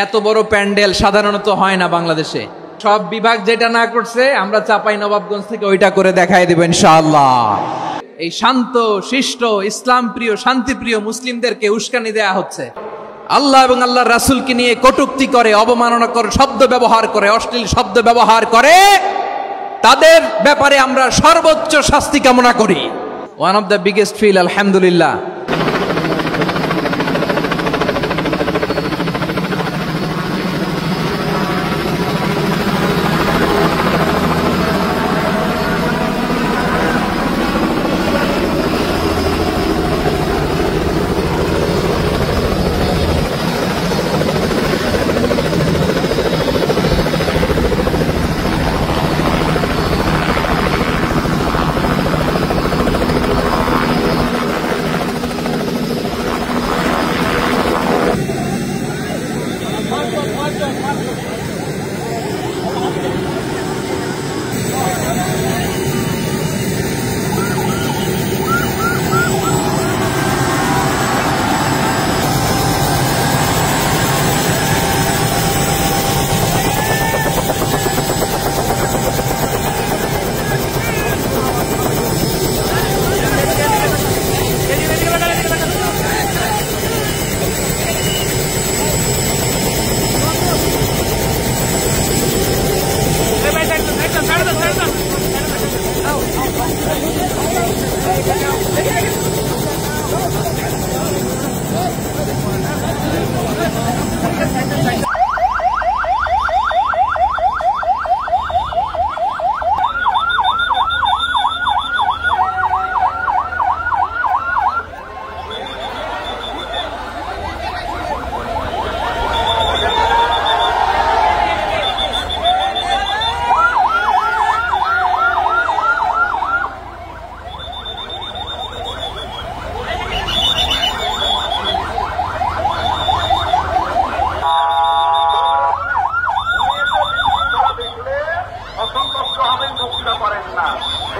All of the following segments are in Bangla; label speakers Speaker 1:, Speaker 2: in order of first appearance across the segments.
Speaker 1: এত বড় প্যান্ডেল সাধারণত হয় না বাংলাদেশে। সব বিভাগ যেটা না করছে আমরা চাপাই নবাবগঞ্জ থেকে ওইটা করে দেখাই দেব ইনশাআল্লাহ। এই শান্ত শিষ্ট ইসলাম প্রিয় শান্তিপ্রিয় মুসলিমদেরকে উস্কানি দেয়া হচ্ছে, আল্লাহ এবং আল্লাহর রাসূলকে নিয়ে কটূক্তি করে, অবমাননাকর শব্দ ব্যবহার করে, অশ্লীল শব্দ ব্যবহার করে, তাদের ব্যাপারে আমরা সর্বোচ্চ শাস্তি কামনা করি। One of the biggest feel আলহামদুলিল্লাহ।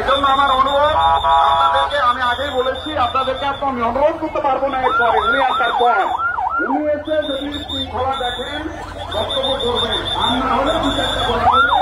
Speaker 2: এজন্য আমার অনুরোধ আপনাদেরকে, আমি আগেই বলেছি আপনাদেরকে আমি অনুরোধ করতে পারবো না এরপরে উনি আসার পর। উনি এসে যদি শৃঙ্খলা দেখেন বক্তব্য করবেন, আর না হলে দু চারটা কথা বলবেন।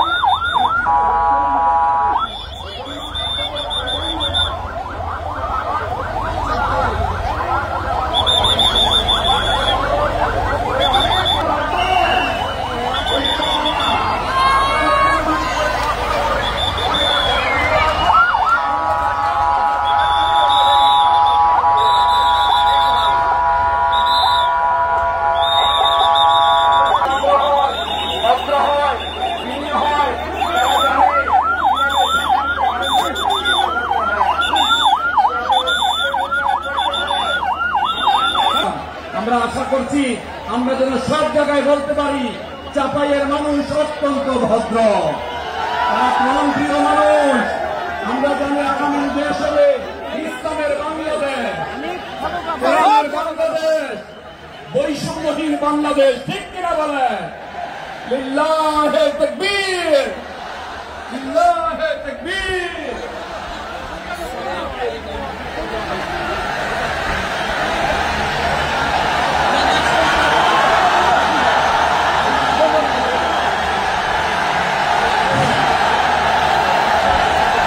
Speaker 3: আমরা আশা করছি আমরা যেন সব জায়গায় বলতে পারি চাপাইয়ের মানুষ অত্যন্ত ভদ্র, প্রাণপ্রিয় মানুষ। আমরা জানি আগামী দেশ হবে ইসলামের বাংলাদেশ, বাংলাদেশ, বৈষম্যহীন বাংলাদেশ। ঠিক কিনা বলে? লিল্লাহে তাকবীর, লিল্লাহে তাকবীর।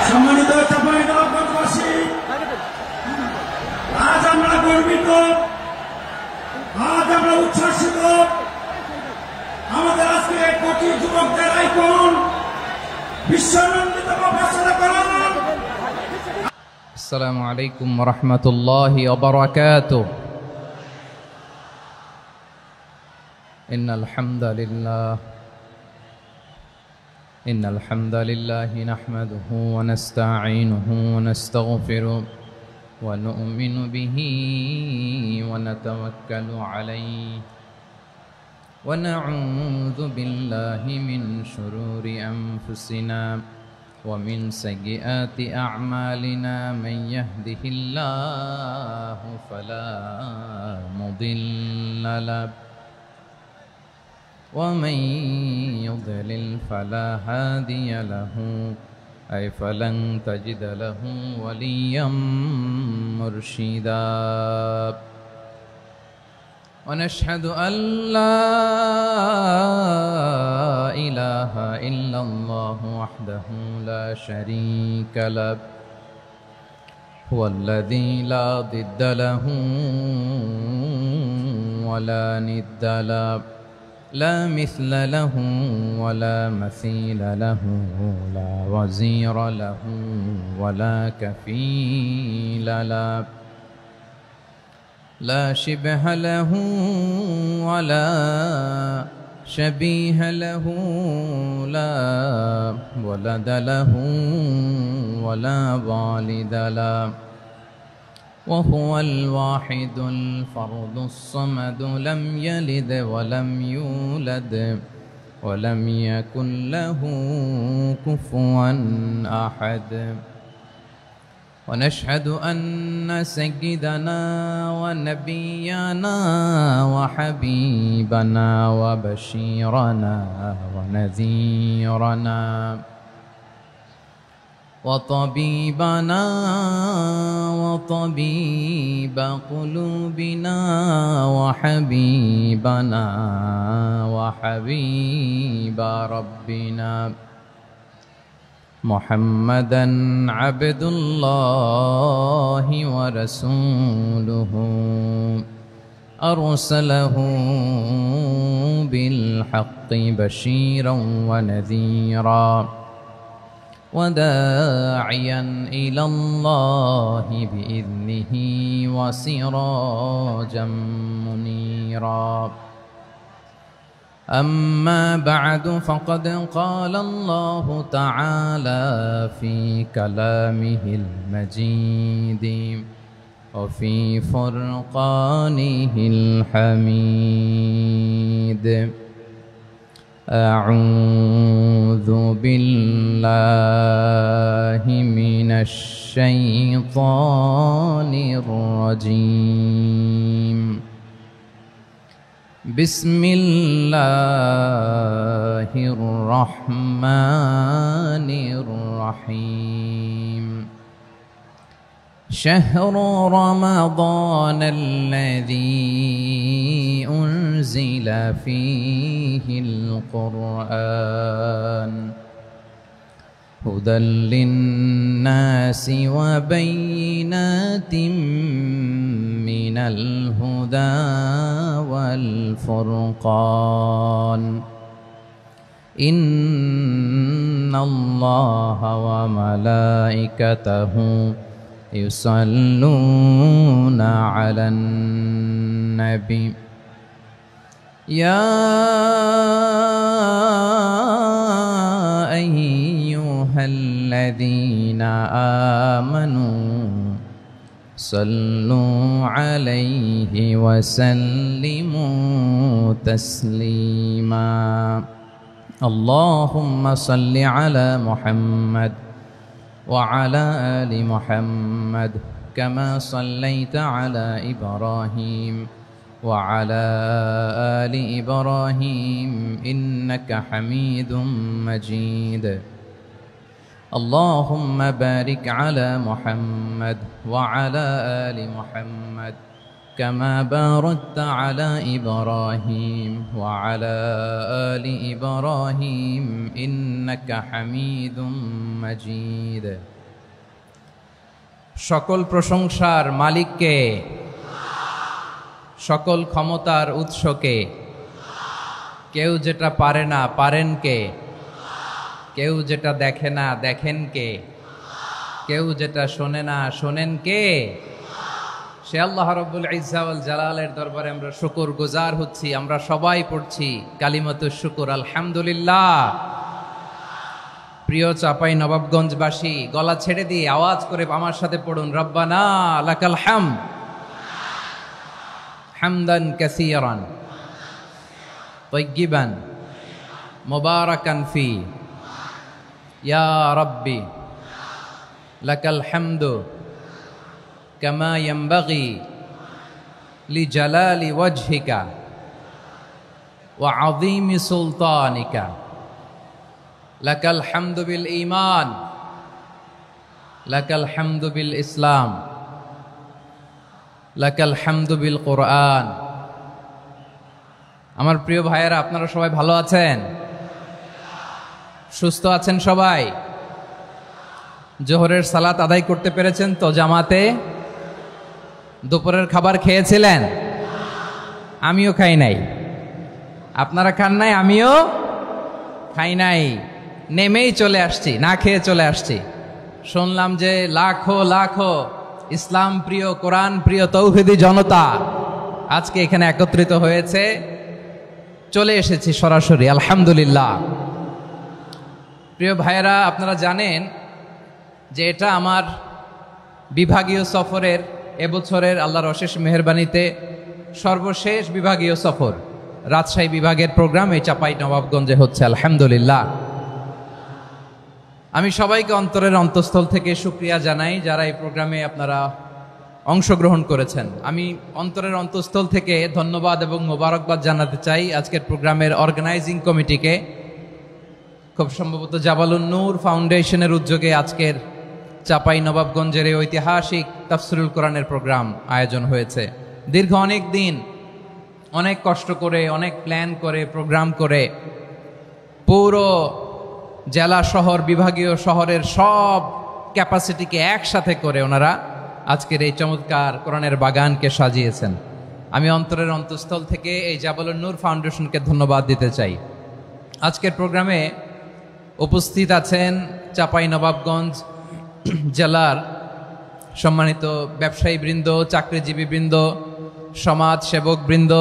Speaker 3: সম্মানিত চাঁপাইনবাবগঞ্জবাসী, আজ আমরা গর্বিত, আজ আমরা উচ্ছ্বাসিত। আমাদের আজকে কোটি যুবকদের আইকন বিশ্বনন্দিত ঘোষণা করেন।
Speaker 1: আসসালামু আলাইকুম ওয়া রাহমাতুল্লাহি ওয়া বারাকাতুহু। ইন্নাল হামদালিল্লাহ إن الحمد لله نحمده ونستعينه ونستغفره ونؤمن به ونتوكل عليه ونعوذ بالله من شرور أنفسنا ومن سيئات أعمالنا من يهده الله فلا مضل له ومن يضلل فلا هادي له أي فلن تجد له وليا مرشدا ونشهد أن لا وحده لا شريك له هو الذي لا ضد له ولا ند له لا مثل له ولا مثيل له لا وزير له ولا كفيل له لا شبه له ولا شبيه له لا ولد له ولا والد له وهو الواحد الفرد الصمد لم يلد ولم يولد ولم يكن له كفوا أحد ونشهد أن سيدنا ونبينا وحبيبنا وبشيرنا ونذيرنا وطبيبنا وطبيب قلوبنا وحبيبنا وحبيب ربنا محمدا عبد الله ورسوله أرسله بالحق بشيرا ونذيرا وداعيا إلى الله بإذنه وسراجا منيرا أما بعد فقد قال الله تعالى في كلامه المجيد وفي فرقانه الحميد أعوذ بالله من الشيطان الرجيم بسم الله الرحمن الرحيم شهر رمضان الذي أنزل فيه القرآن هدى للناس وبينات من الهدى والفرقان إن الله وملائكته يصلون على النبي يا أيها الذين آمنوا صلوا عليه وسلموا تسليما اللهم صل على محمد وعلى آل محمد كما صليت على إبراهيم وعلى آل إبراهيم إنك حميد مجيد اللهم بارك على محمد وعلى آل محمد كما باركت على إبراهيم وعلى آل إبراهيم إنك حميد مجيد সকল প্রশংসার মালিককে সকল ক্ষমতার উৎসকে কেউ যেটা পারে না পারেন কে কেউ যেটা দেখে না দেখেন কে কেউ যেটা শোনে না শোনেন কে সে আল্লাহ রাব্বুল ইজ্জা ওয়াল জালালের দরবারে আমরা শুকরগুজার হচ্ছি আমরা সবাই পড়ছি কালিমাতুশ শুকর আলহামদুলিল্লাহ প্রিয় চাপাই নবাবগঞ্জবাসী গলা ছেড়ে দিয়ে আওয়াজ করে আমার সাথে পড়ুন রব্বানা লাকাল হামদ হামদান কাসীরান তাইয়্যিবান মুবারাকান ফি ইয়া রাব্বি লাকাল হামদু কামা ইয়ানবাগি লিজালালি ওয়াজহিকা ওয়া আযীমি সুলতানিকা লাকাল হামদু বিল ঈমান লাকাল হামদু বিল ইসলাম লাকাল হামদু বিল কুরআন। আমার প্রিয় ভাইয়েরা, আপনারা সবাই ভালো আছেন? সুস্থ আছেন সবাই? জোহরের সালাত আদায় করতে পেরেছেন তো জামাতে? দুপুরের খাবার খেয়েছিলেন? আমিও খাই নাই। আপনারা খান নাই, আমিও খাই নাই। নেমেই চলে আসছি, না খেয়ে চলে আসছি। শুনলাম যে লাখো লাখো ইসলাম প্রিয়, কোরআন প্রিয় তৌহিদি জনতা আজকে এখানে একত্রিত হয়েছে। চলে এসেছি সরাসরি, আলহামদুলিল্লাহ। প্রিয় ভাইয়েরা, আপনারা জানেন যে এটা আমার বিভাগীয় সফরের, এবছরের আল্লাহর অশেষ মেহেরবানিতে সর্বশেষ বিভাগীয় সফর। রাজশাহী বিভাগের প্রোগ্রাম এই চাপাই নবাবগঞ্জে হচ্ছে, আলহামদুলিল্লাহ। আমি সবাইকে অন্তরের অন্তঃস্থল থেকে শুকরিয়া জানাই যারা এই প্রোগ্রামে আপনারা অংশগ্রহণ করেছেন। আমি অন্তরের অন্তঃস্থল থেকে ধন্যবাদ এবং মোবারকবাদ জানাতে চাই আজকের প্রোগ্রামের অর্গানাইজিং কমিটিকে। খুব সম্ভবত জাবালুন নূর ফাউন্ডেশনের উদ্যোগে আজকের চাপাই নবাবগঞ্জের এই ঐতিহাসিক তাফসিরুল কোরআনের প্রোগ্রাম আয়োজন হয়েছে। দীর্ঘ অনেক দিন, অনেক কষ্ট করে, অনেক প্ল্যান করে, প্রোগ্রাম করে পুরো জেলা শহর, বিভাগীয় শহরের সব ক্যাপাসিটিকে একসাথে করে ওনারা আজকের এই চমৎকার কোরআনের বাগানকে সাজিয়েছেন। আমি অন্তরের অন্তঃস্থল থেকে এই জাবালুন নূর ফাউন্ডেশনকে ধন্যবাদ দিতে চাই। আজকের প্রোগ্রামে উপস্থিত আছেন চাপাই নবাবগঞ্জ জেলার সম্মানিত ব্যবসায়ী বৃন্দ, চাকরিজীবী বৃন্দ, সমাজ সেবক বৃন্দ,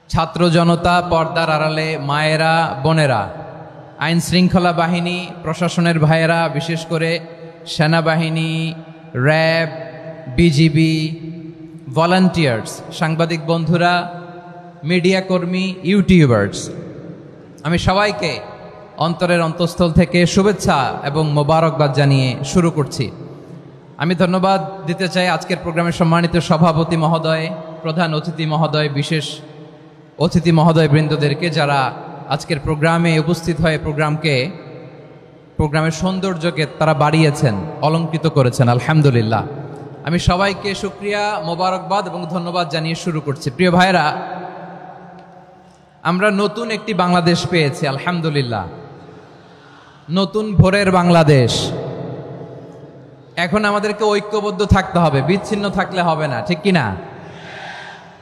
Speaker 1: ছাত্র জনতা, পর্দার আড়ালে মায়েরা, বোনেরা, আইন শৃঙ্খলা বাহিনী, প্রশাসনের ভাইয়েরা, বিশেষ করে সেনাবাহিনী, র্যাব, বিজিবি, ভলান্টিয়ার্স, সাংবাদিক বন্ধুরা, মিডিয়া কর্মী, ইউটিউবার্স, আমি সবাইকে অন্তরের অন্তঃস্থল থেকে শুভেচ্ছা এবং মোবারকবাদ জানিয়ে শুরু করছি। আমি ধন্যবাদ দিতে চাই আজকের প্রোগ্রামের সম্মানিত সভাপতি মহোদয়, প্রধান অতিথি মহোদয়, বিশেষ অতিথি মহোদয় বৃন্দদেরকে যারা আজকের প্রোগ্রামে উপস্থিত হয়ে প্রোগ্রামের সৌন্দর্যকে তারা বাড়িয়েছেন, অলঙ্কৃত করেছেন, আলহামদুলিল্লাহ। আমি সবাইকে শুকরিয়া, মোবারকবাদ এবং ধন্যবাদ জানিয়ে শুরু করছি। প্রিয় ভাইরা, আমরা নতুন একটি বাংলাদেশ পেয়েছি, আলহামদুলিল্লাহ। নতুন ভোরের বাংলাদেশ। এখন আমাদেরকে ঐক্যবদ্ধ থাকতে হবে, বিচ্ছিন্ন থাকলে হবে না, ঠিক কিনা?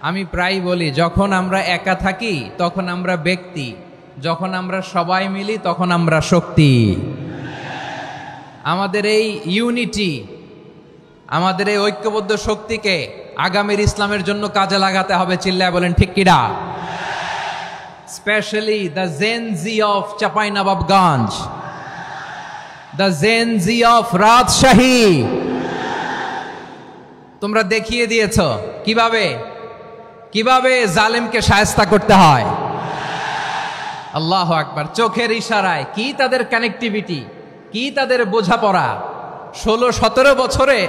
Speaker 1: আমি প্রায় বলি, যখন আমরা একা থাকি তখন আমরা ব্যক্তি, যখন আমরা সবাই মিলি তখন আমরা শক্তি। আমাদের এই ইউনিটি, আমাদের এই ঐক্যবদ্ধ শক্তিকে আগামীর ইসলামের জন্য কাজে লাগাতে হবে। চিল্লায় বলেন ঠিক কিনা? Specially the Gen Z of Chapainawabganj, the Gen Z of Rajshahi. তোমরা দেখিয়ে দিয়েছ কিভাবে জালেমকে শায়েস্তা করতে হয়। আল্লাহু আকবার। চোখের ইশারায় কি তাদের কানেক্টিভিটি, কি তাদের বোঝাপড়া। 16-17 বছরে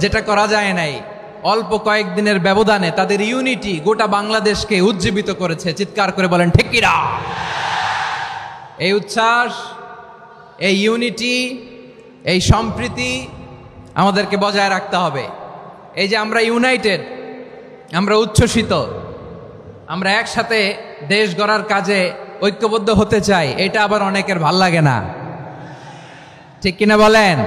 Speaker 1: যেটা করা যায় নাই, অল্প কয়েকদিনের ব্যবধানে তাদের ইউনিটি গোটা বাংলাদেশকে উজ্জীবিত করেছে। চিৎকার করে বলেন ঠিক কিনা? এই উচ্ছ্বাস, এই ইউনিটি, এই সম্প্রীতি আমাদেরকে বজায় রাখতে হবে। এই যে আমরা ইউনাইটেড, আমরা উচ্ছ্বসিত, আমরা একসাথে দেশ গড়ার কাজে ঐক্যবদ্ধ হতে চাই, এটা আবার অনেকের ভাল লাগে না, ঠিক কিনা বলেন?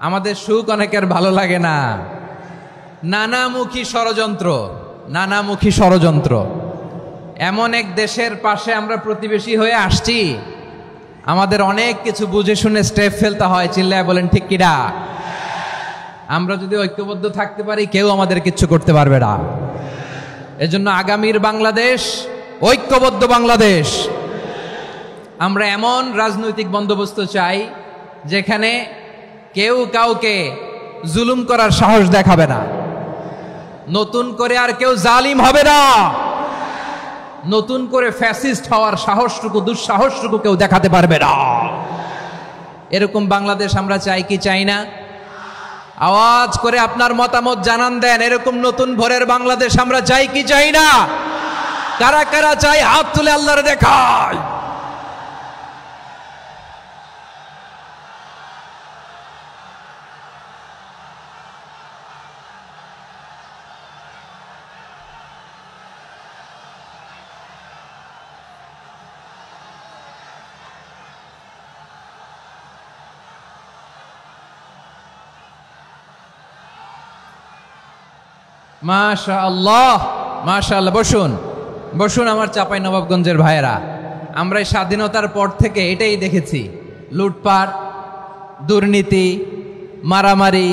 Speaker 1: আমাদের সুখ অনেকের ভালো লাগে না। নানামুখী ষড়যন্ত্র। এমন এক দেশের পাশে আমরা প্রতিবেশী হয়ে আসছি, আমাদের অনেক কিছু বুঝে শুনে স্টেপ ফেলতে হয়। চিল্লায় বলেন ঠিক কিনা? আমরা যদি ঐক্যবদ্ধ থাকতে পারি, কেউ আমাদের কিচ্ছু করতে পারবে না। এজন্য আগামীর বাংলাদেশ ঐক্যবদ্ধ বাংলাদেশ। আমরা এমন রাজনৈতিক বন্দোবস্ত চাই যেখানে কেউ কাউকে জুলুম করার সাহস দেখাবে না, নতুন করে আর কেউ জালিম হবে না, নতুন করে ফ্যাসিস্ট হওয়ার সাহসটুকু, দুঃসাহসটুকু কেউ দেখাতে পারবে না। এরকম বাংলাদেশ আমরা চাই কি চাই না? আওয়াজ করে আপনার মতামত জানান দেন। এরকম নতুন ভোরের বাংলাদেশ আমরা চাই কি চাই না? কারা কারা চাই হাত তুলে আল্লাহর দেখায়। মাশাআল্লাহ, মাশাআল্লাহ। বসুন বসুন আমার চাঁপাই নবাবগঞ্জের ভাইয়েরা। আমরা এই স্বাধীনতার পর থেকে এটাই দেখেছি, লুটপাট, দুর্নীতি, মারামারি,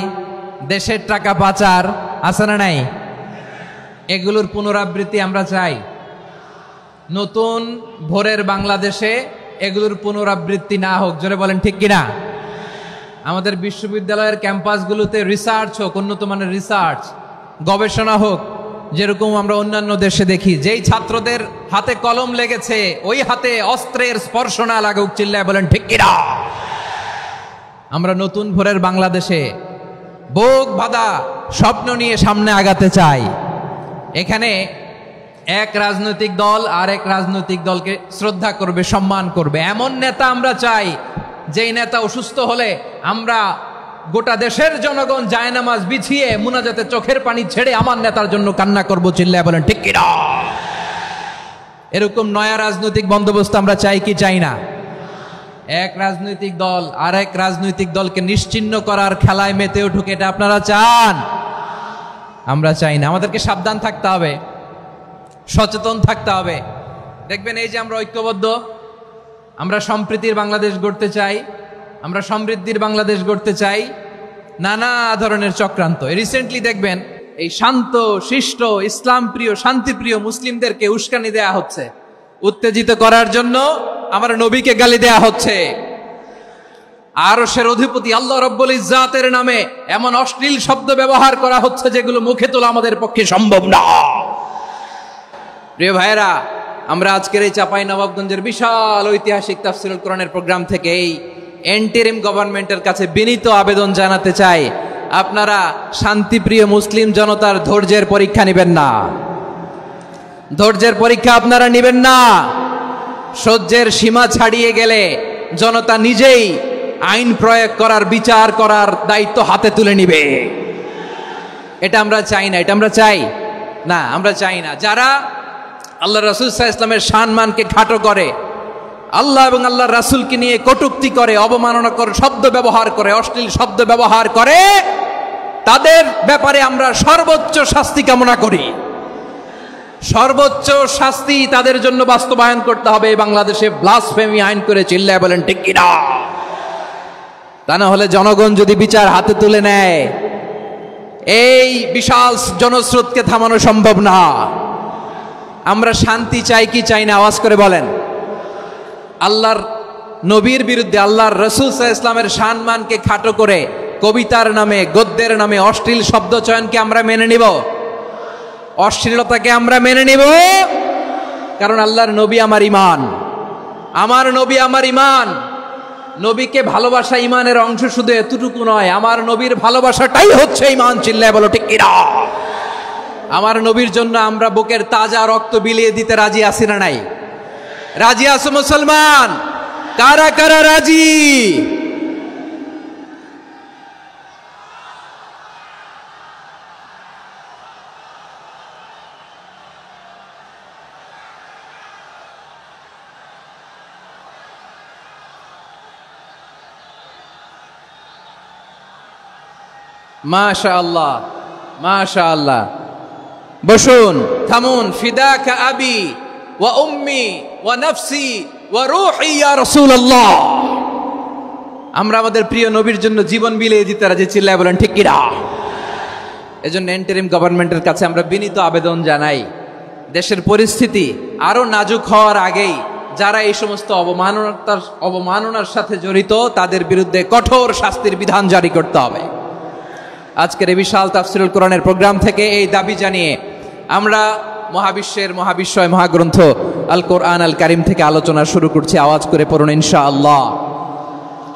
Speaker 1: দেশের টাকা পাচার, আছে না নাই? এগুলোর পুনরাবৃত্তি আমরা চাই। নতুন ভোরের বাংলাদেশে এগুলোর পুনরাবৃত্তি না হোক। জোরে বলেন ঠিক কিনা? আমাদের বিশ্ববিদ্যালয়ের ক্যাম্পাসগুলোতে রিসার্চ হোক, উন্নত মানের রিসার্চ, গবেষণা হোক, যেরকম আমরা অন্যান্য দেশে দেখি। যেই ছাত্রদের হাতে কলম লেগেছে ওই হাতে অস্ত্রের স্পর্শ না লাগুক। চিল্লায় বলেন ঠিক কিনা? আমরা নতুন ভোরের বাংলাদেশে বুক বাঁধা স্বপ্ন নিয়ে সামনে আগাতে চাই। এখানে এক রাজনৈতিক দল আর এক রাজনৈতিক দলকে শ্রদ্ধা করবে, সম্মান করবে, এমন নেতা আমরা চাই যেই নেতা অসুস্থ হলে আমরা গোটা দেশের জনগণ জায়নামাজ বিছিয়ে মুনাজাতে চোখের পানি ছেড়ে আমার নেতার জন্য কান্না করব। চিল্লায় বলেন ঠিক কিনা? এরকম নয়া রাজনৈতিক বন্দোবস্ত আমরা চাই কি চাই না? এক রাজনৈতিক দল আর এক রাজনৈতিক দলকে নিশ্চিহ্ন করার খেলায় মেতে উঠুক, এটা আপনারা চান? আমরা চাই না। আমাদেরকে সাবধান থাকতে হবে, সচেতন থাকতে হবে। দেখবেন এই যে আমরা ঐক্যবদ্ধ, আমরা সম্প্রীতির বাংলাদেশ গড়তে চাই, আমরা সমৃদ্ধির বাংলাদেশ গড়তে চাই, নানা ধরনের চক্রান্ত। রিসেন্টলি দেখবেন এই শান্ত শিষ্ট ইসলাম প্রিয় শান্তিপ্রিয় মুসলিমদেরকে উস্কানি দেয়া হচ্ছে, উত্তেজিত করার জন্য আমার নবীকে গালি দেয়া হচ্ছে। আরশের অধিপতি আল্লাহ রব্বুল ইজ্জাতের নামে এমন অশ্লীল শব্দ ব্যবহার করা হচ্ছে যেগুলো মুখে তোলা আমাদের পক্ষে সম্ভব না। প্রিয় ভাইয়েরা, আমরা আজকের এই চাঁপাই নবাবগঞ্জের বিশাল ঐতিহাসিক তাফসীরুল কোরআনের প্রোগ্রাম থেকে এই এন্টারিম গভর্নমেন্টের কাছে বিনীত আবেদন জানাতে চাই, আপনারা শান্তিপ্রিয় মুসলিম জনতার ধৈর্যের পরীক্ষা নেবেন না। ধৈর্যের পরীক্ষা আপনারা নেবেন না। সহ্যের সীমা ছাড়িয়ে গেলে জনতা নিজেই আইন প্রয়োগ করার, বিচার করার দায়িত্ব হাতে তুলে নিবে। এটা আমরা চাই না। এটা আমরা চাই না, আমরা চাই না। যারা আল্লাহ রাসূল সাল্লাল্লাহু আলাইহি ওয়াসাল্লামের সম্মানকে খাটো করে, আল্লাহ এবং আল্লাহর রাসূলকে নিয়ে কটূক্তি করে, অবমাননাকর শব্দ ব্যবহার করে, অশ্লীল শব্দ ব্যবহার করে, তাদের ব্যাপারে আমরা সর্বোচ্চ শাস্তি কামনা করি। সর্বোচ্চ শাস্তি তাদের জন্য বাস্তবায়ন করতে হবে। বাংলাদেশে ব্লাসফেমি আইন করে। চিল্লায় বলেন ঠিক কিনা? তা না হলে জনগণ যদি বিচার হাতে তুলে নেয়, এই বিশাল জনস্রোতকে থামানো সম্ভব না। আমরা শান্তি চাই কি চাই না? আওয়াজ করে বলেন। আল্লাহর নবীর বিরুদ্ধে, আল্লাহর রাসূল সাল্লাল্লাহু আলাইহি ওয়াসাল্লামের সম্মানকে খাটো করে কবিতার নামে, গদ্যের নামে অশ্লীল শব্দ চয়নকে আমরা মেনে নিব? অশ্লীলতাকে আমরা মেনে নিব? কারণ আল্লাহর নবী আমার ঈমান, আমার নবী আমার ঈমান। নবীকে ভালোবাসা ঈমানের অংশ শুধু এতটুকু নয়, আমার নবীর ভালোবাসাটাই হচ্ছে ঈমান। চিল্লায় বলো ঠিক কিনা? আমার নবীর জন্য আমরা বুকের তাজা রক্ত বিলিয়ে দিতে রাজি আছি না নাই? রাজি আছো মুসলমান? কারা কারা রাজি? মাশাআল্লাহ, মাশাআল্লাহ। বসুন, থামুন। ফিদাকা আবি ওয়া উম্মি ওয়া নাফসি ওয়া রূহি ইয়া রাসূলুল্লাহ। আমরা আমাদের প্রিয় নবীর জন্য জীবন বিলিয়ে দিতে রাজি। চিল্লায় বলেন ঠিক কিনা? এজন্য ইন্টারিম গভর্নমেন্টের কাছে আমরা বিনীত আবেদন জানাই, দেশের পরিস্থিতি আরো নাজুক হওয়ার আগেই যারা এই সমস্ত অবমাননার সাথে জড়িত তাদের বিরুদ্ধে কঠোর শাস্তির বিধান জারি করতে হবে। আজকের এই বিশাল তাফসীরুল কোরআনের প্রোগ্রাম থেকে এই দাবি জানিয়ে আমরা মহাবিশ্বের মহাবিশ্বয় মহাগ্রন্থ আল কোরআন আল কারিম থেকে আলোচনা শুরু করছি। আওয়াজ করে পড়ুন ইনশাআল্লাহ।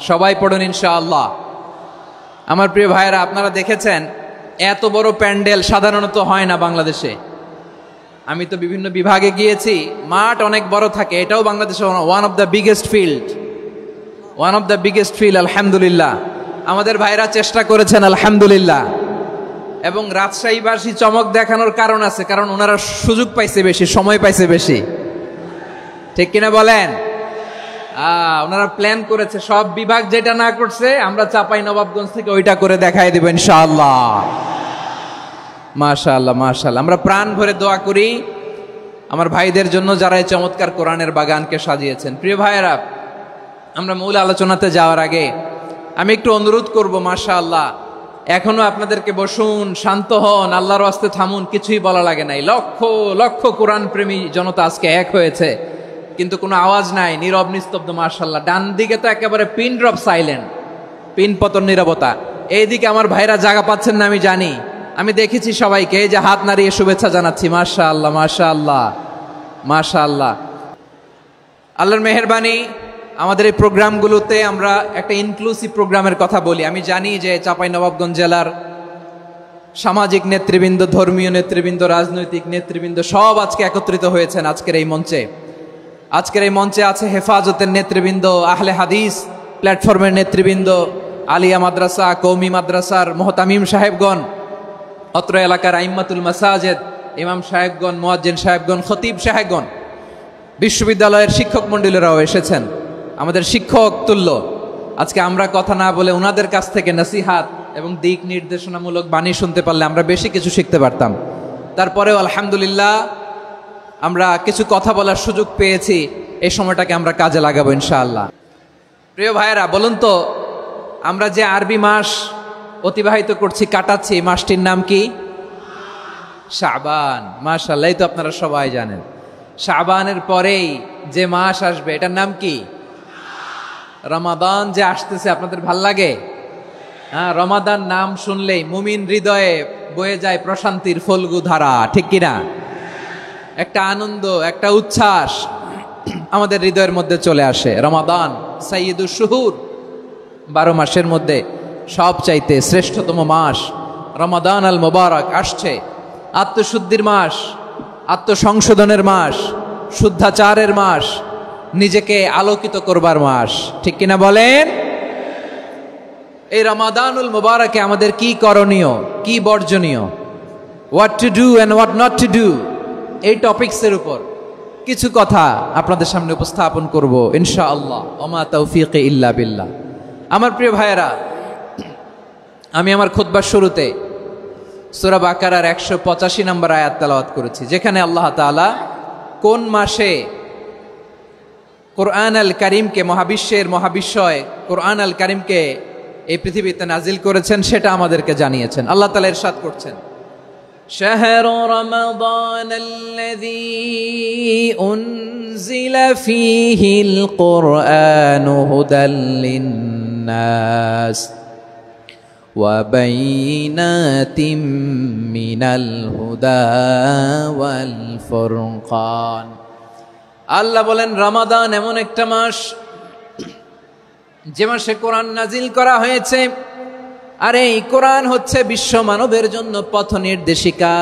Speaker 1: সবাই পড়ুন ইনশাআল্লাহ। আমার প্রিয় ভাইয়েরা, আপনারা দেখেছেন এত বড় প্যান্ডেল সাধারণত হয় না বাংলাদেশে। আমি তো বিভিন্ন বিভাগে গিয়েছি, মাঠ অনেক বড় থাকে। এটাও বাংলাদেশে one of the biggest field. আলহামদুলিল্লাহ, আমাদের ভাইরা চেষ্টা করেছেন আলহামদুলিল্লাহ। এবং রাজশাহীবাসী চমক দেখানোর কারণ আছে, কারণ ওনারা সুযোগ পাইছে বেশি, সময় পাইছে বেশি। ঠিক কিনা বলেন? ওনারা প্ল্যান করেছে। সব বিভাগ যেটা না করছে আমরা চাঁপাই নবাবগঞ্জ থেকে ওইটা করে দেখাই দেব ইনশাআল্লাহ। মাশাআল্লাহ মাশাআল্লাহ। আমরা প্রাণ ভরে দোয়া করি আমার ভাইদের জন্য যারা এই চমৎকার কোরআনের বাগানকে সাজিয়েছেন। প্রিয় ভাইয়েরা, আমরা মূল আলোচনাতে যাওয়ার আগে আমি একটু অনুরোধ করব, মাশাআল্লাহ এখনো আপনাদেরকে বসুন, শান্ত হন, আল্লাহর ওয়াস্তে থামুন, কিছুই বলা লাগে নাই। লক্ষ লক্ষ কোরআন প্রেমী জনতা আজকে এক হয়েছে, কিন্তু কোনো আওয়াজ নাই, নীরব নিস্তব্ধ। মাশাআল্লাহ, ডান দিকে তো একেবারে পিন ড্রপ সাইলেন্ট, পিন পতন নীরবতা। এইদিকে আমার ভাইরা জায়গা পাচ্ছেন না আমি জানি, আমি দেখেছি সবাইকে, এই যে হাত নাড়িয়ে শুভেচ্ছা জানাচ্ছি। মাশাআল্লাহ মাশাআল্লাহ মাশাআল্লাহ। আল্লাহর মেহেরবানি, আমাদের এই প্রোগ্রামগুলোতে আমরা একটা ইনক্লুসিভ প্রোগ্রামের কথা বলি। আমি জানি যে চাঁপাইনবাবগঞ্জ জেলার সামাজিক নেতৃবৃন্দ, ধর্মীয় নেতৃবৃন্দ, রাজনৈতিক নেতৃবৃন্দ সব আজকে একত্রিত হয়েছেন আজকের এই মঞ্চে। আজকের এই মঞ্চে আছে হেফাজতের নেতৃবৃন্দ, আহলে হাদিস প্ল্যাটফর্মের নেতৃবৃন্দ, আলিয়া মাদ্রাসা, কৌমি মাদ্রাসার মোহতামিম সাহেবগণ, অত্র এলাকার আইম্মাতুল মাসাজিদ, ইমাম সাহেবগণ, মুয়াজ্জিন সাহেবগণ, খতিব সাহেবগণ, বিশ্ববিদ্যালয়ের শিক্ষক মণ্ডলীরাও এসেছেন, আমাদের শিক্ষক তুল্য। আজকে আমরা কথা না বলে ওনাদের কাছ থেকে নসিহাত এবং দিক নির্দেশনামূলক বাণী শুনতে পারলে আমরা বেশি কিছু শিখতে পারতাম। তারপরেও আলহামদুলিল্লাহ আমরা কিছু কথা বলার সুযোগ পেয়েছি, এই সময়টাকে আমরা কাজে লাগাবো ইনশাআল্লাহ। প্রিয় ভাইয়েরা, বলুন তো, আমরা যে আরবি মাস অতিবাহিত করছি, কাটাচ্ছি, মাসটির নাম কি? শাবান। মাশাআল্লাহ, এই তো আপনারা সবাই জানেন। শাবানের পরেই যে মাস আসবে এটার নাম কি? রমাদান। যে আসতেছে, আপনাদের ভাল লাগে? হ্যাঁ, রমাদান নাম শুনলেই মুমিন হৃদয়ে বয়ে যায় প্রশান্তির ফল্গু ধারা, ঠিক কিনা? একটা আনন্দ, একটা উচ্ছ্বাস আমাদের হৃদয়ের মধ্যে চলে আসে। রমাদান সাইয়্যিদুশ শুহুর, 12 মাসের মধ্যে সবচাইতে শ্রেষ্ঠতম মাস রমাদান আল মুবারক আসছে। আত্মশুদ্ধির মাস, আত্মসংশোধনের মাস, শুদ্ধাচারের মাস, নিজেকে আলোকিত করবার মাস, ঠিক কিনা বলেন? এই রমাদানুল মুবারকে আমাদের কি করণীয়, কি বর্জনীয়, what to do and what not to do, এই টপিকসের উপর কিছু কথা আপনাদের সামনে উপস্থাপন করব ইনশাআল্লাহ। ওমা তাওফীকি ইল্লা বিল্লাহ। আমার প্রিয় ভাইয়েরা, আমি আমার খুতবার শুরুতে সূরা বাকারার 185 নম্বর আয়াত তেলাওয়াত করেছি, যেখানে আল্লাহ তাআলা কোন মাসে কোরআন আল কারীমকে, মহাবিশ্বের মহাবিশ্বয় কোরআন আল কারীমকে এই পৃথিবীতে নাজিল করেছেন সেটা আমাদেরকে জানিয়েছেন। আল্লাহ তাআলা ইরশাদ করছেন, শাহরু রমাদান আল্লাযী উনজিলা ফীহিল কুরআনু হুদাল লিন্নাস ওয়া বাইনাতিম মিনাল হুদা ওয়াল ফুরকান। আল্লাহ বলেন, রমাদান এমন একটা মাস যে মাসে কোরআন নাজিল করা হয়েছে, আর এই কোরআন হচ্ছে বিশ্ব মানবের জন্য পথ নির্দেশিকা,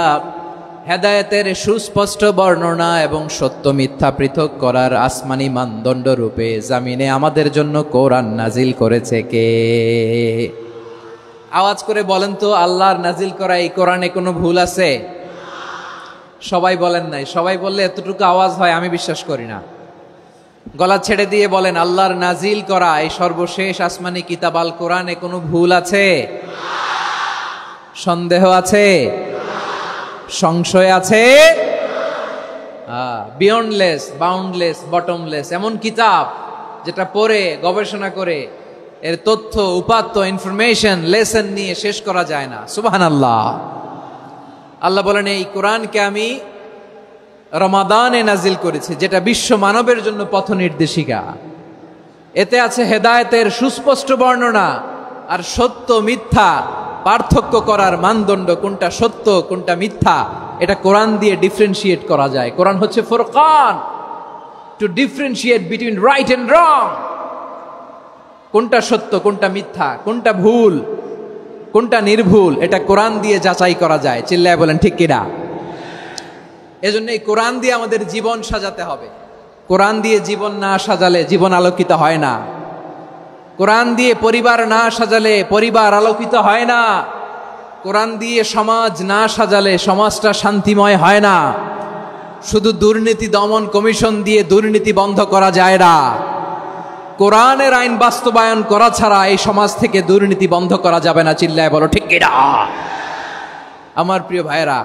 Speaker 1: হেদায়েতের সুস্পষ্ট বর্ণনা এবং সত্য মিথ্যা পৃথক করার আসমানি মানদণ্ড রূপে জামিনে আমাদের জন্য কোরআন নাজিল করেছে কে? আওয়াজ করে বলেন তো, আল্লাহর নাজিল করা এই কোরআনে কোনো ভুল আছে? সবাই বলেন নাই। সবাই বললে এতটুকু আওয়াজ হয় আমি বিশ্বাস করি না। গলা ছেড়ে দিয়ে বলেন, আল্লাহর নাজিল করা এই সর্বশেষ আসমানি কিতাব আল কোরআনে কোনো ভুল আছে? সন্দেহ আছে? সংশয় আছে? বিয়ন্ডলেস, বাউন্ডলেস, বটমলেস, এমন কিতাব যেটা পড়ে গবেষণা করে এর তথ্য, উপাত্ত, ইনফরমেশন, লেসন নিয়ে শেষ করা যায় না। সুবহানাল্লাহ। আল্লাহ বলেন, এই কোরআনকে আমি রমাদানে নাজিল করেছি, যেটা বিশ্ব মানবের জন্য পথ নির্দেশিকা। এতে আছে হেদায়েতের সুস্পষ্ট বর্ণনা আর সত্য মিথ্যা পার্থক্য করার মানদণ্ড, কোনটা সত্য কোনটা মিথ্যা এটা কোরআন দিয়ে ডিফারেন্সিয়েট করা যায়। কোরআন হচ্ছে ফুরকান, to differentiate between right and wrong. কোনটা সত্য, কোনটা মিথ্যা, কোনটা ভুল, কোনটা নির্ভুল, এটা কোরআন দিয়ে যাচাই করা যায়। চিল্লায় বলেন ঠিক কিনা? এজন্য এই কোরআন দিয়ে আমাদের জীবন সাজাতে হবে। কোরআন দিয়ে জীবন না সাজালে জীবন আলোকিত হয় না। কোরআন দিয়ে পরিবার না সাজালে পরিবার আলোকিত হয় না। কোরআন দিয়ে সমাজ না সাজালে সমাজটা শান্তিময় হয় না। শুধু দুর্নীতি দমন কমিশন দিয়ে দুর্নীতি বন্ধ করা যায় না। কোরআনের আইন বাস্তবায়ন করা ছাড়া এই সমাজ থেকে দুর্নীতি বন্ধ করা যাবে না। চিল্লায় বলো ঠিক কিনা? আমার প্রিয় ভাইরা,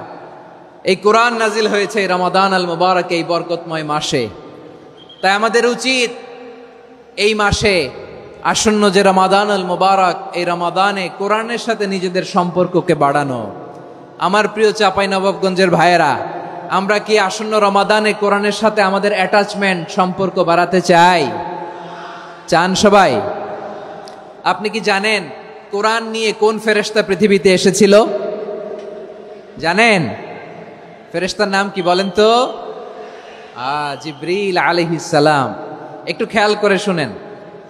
Speaker 1: এই কোরআন নাজিল হয়েছে রমাদান আল মুবারক, এই বরকতময় মাসে। তাই আমাদের উচিত এই মাসে আসন্ন যে রমাদান আল মুবারক, এই রমাদানে কোরআনের সাথে নিজেদের সম্পর্ককে বাড়ানো। আমার প্রিয় চাঁপাইনবাবগঞ্জের ভাইয়েরা, আমরা কি আসন্ন রমাদানে কোরআনের সাথে আমাদের অ্যাটাচমেন্ট, সম্পর্ক বাড়াতে চাই? চান সবাই? আপনি কি জানেন কোরআন নিয়ে কোন ফেরেশতা পৃথিবীতে এসেছিল? জানেন? ফেরেশতার নাম কি বলেন তো? জিবরিল আলাইহিস সালাম। একটু খেয়াল করে শুনেন,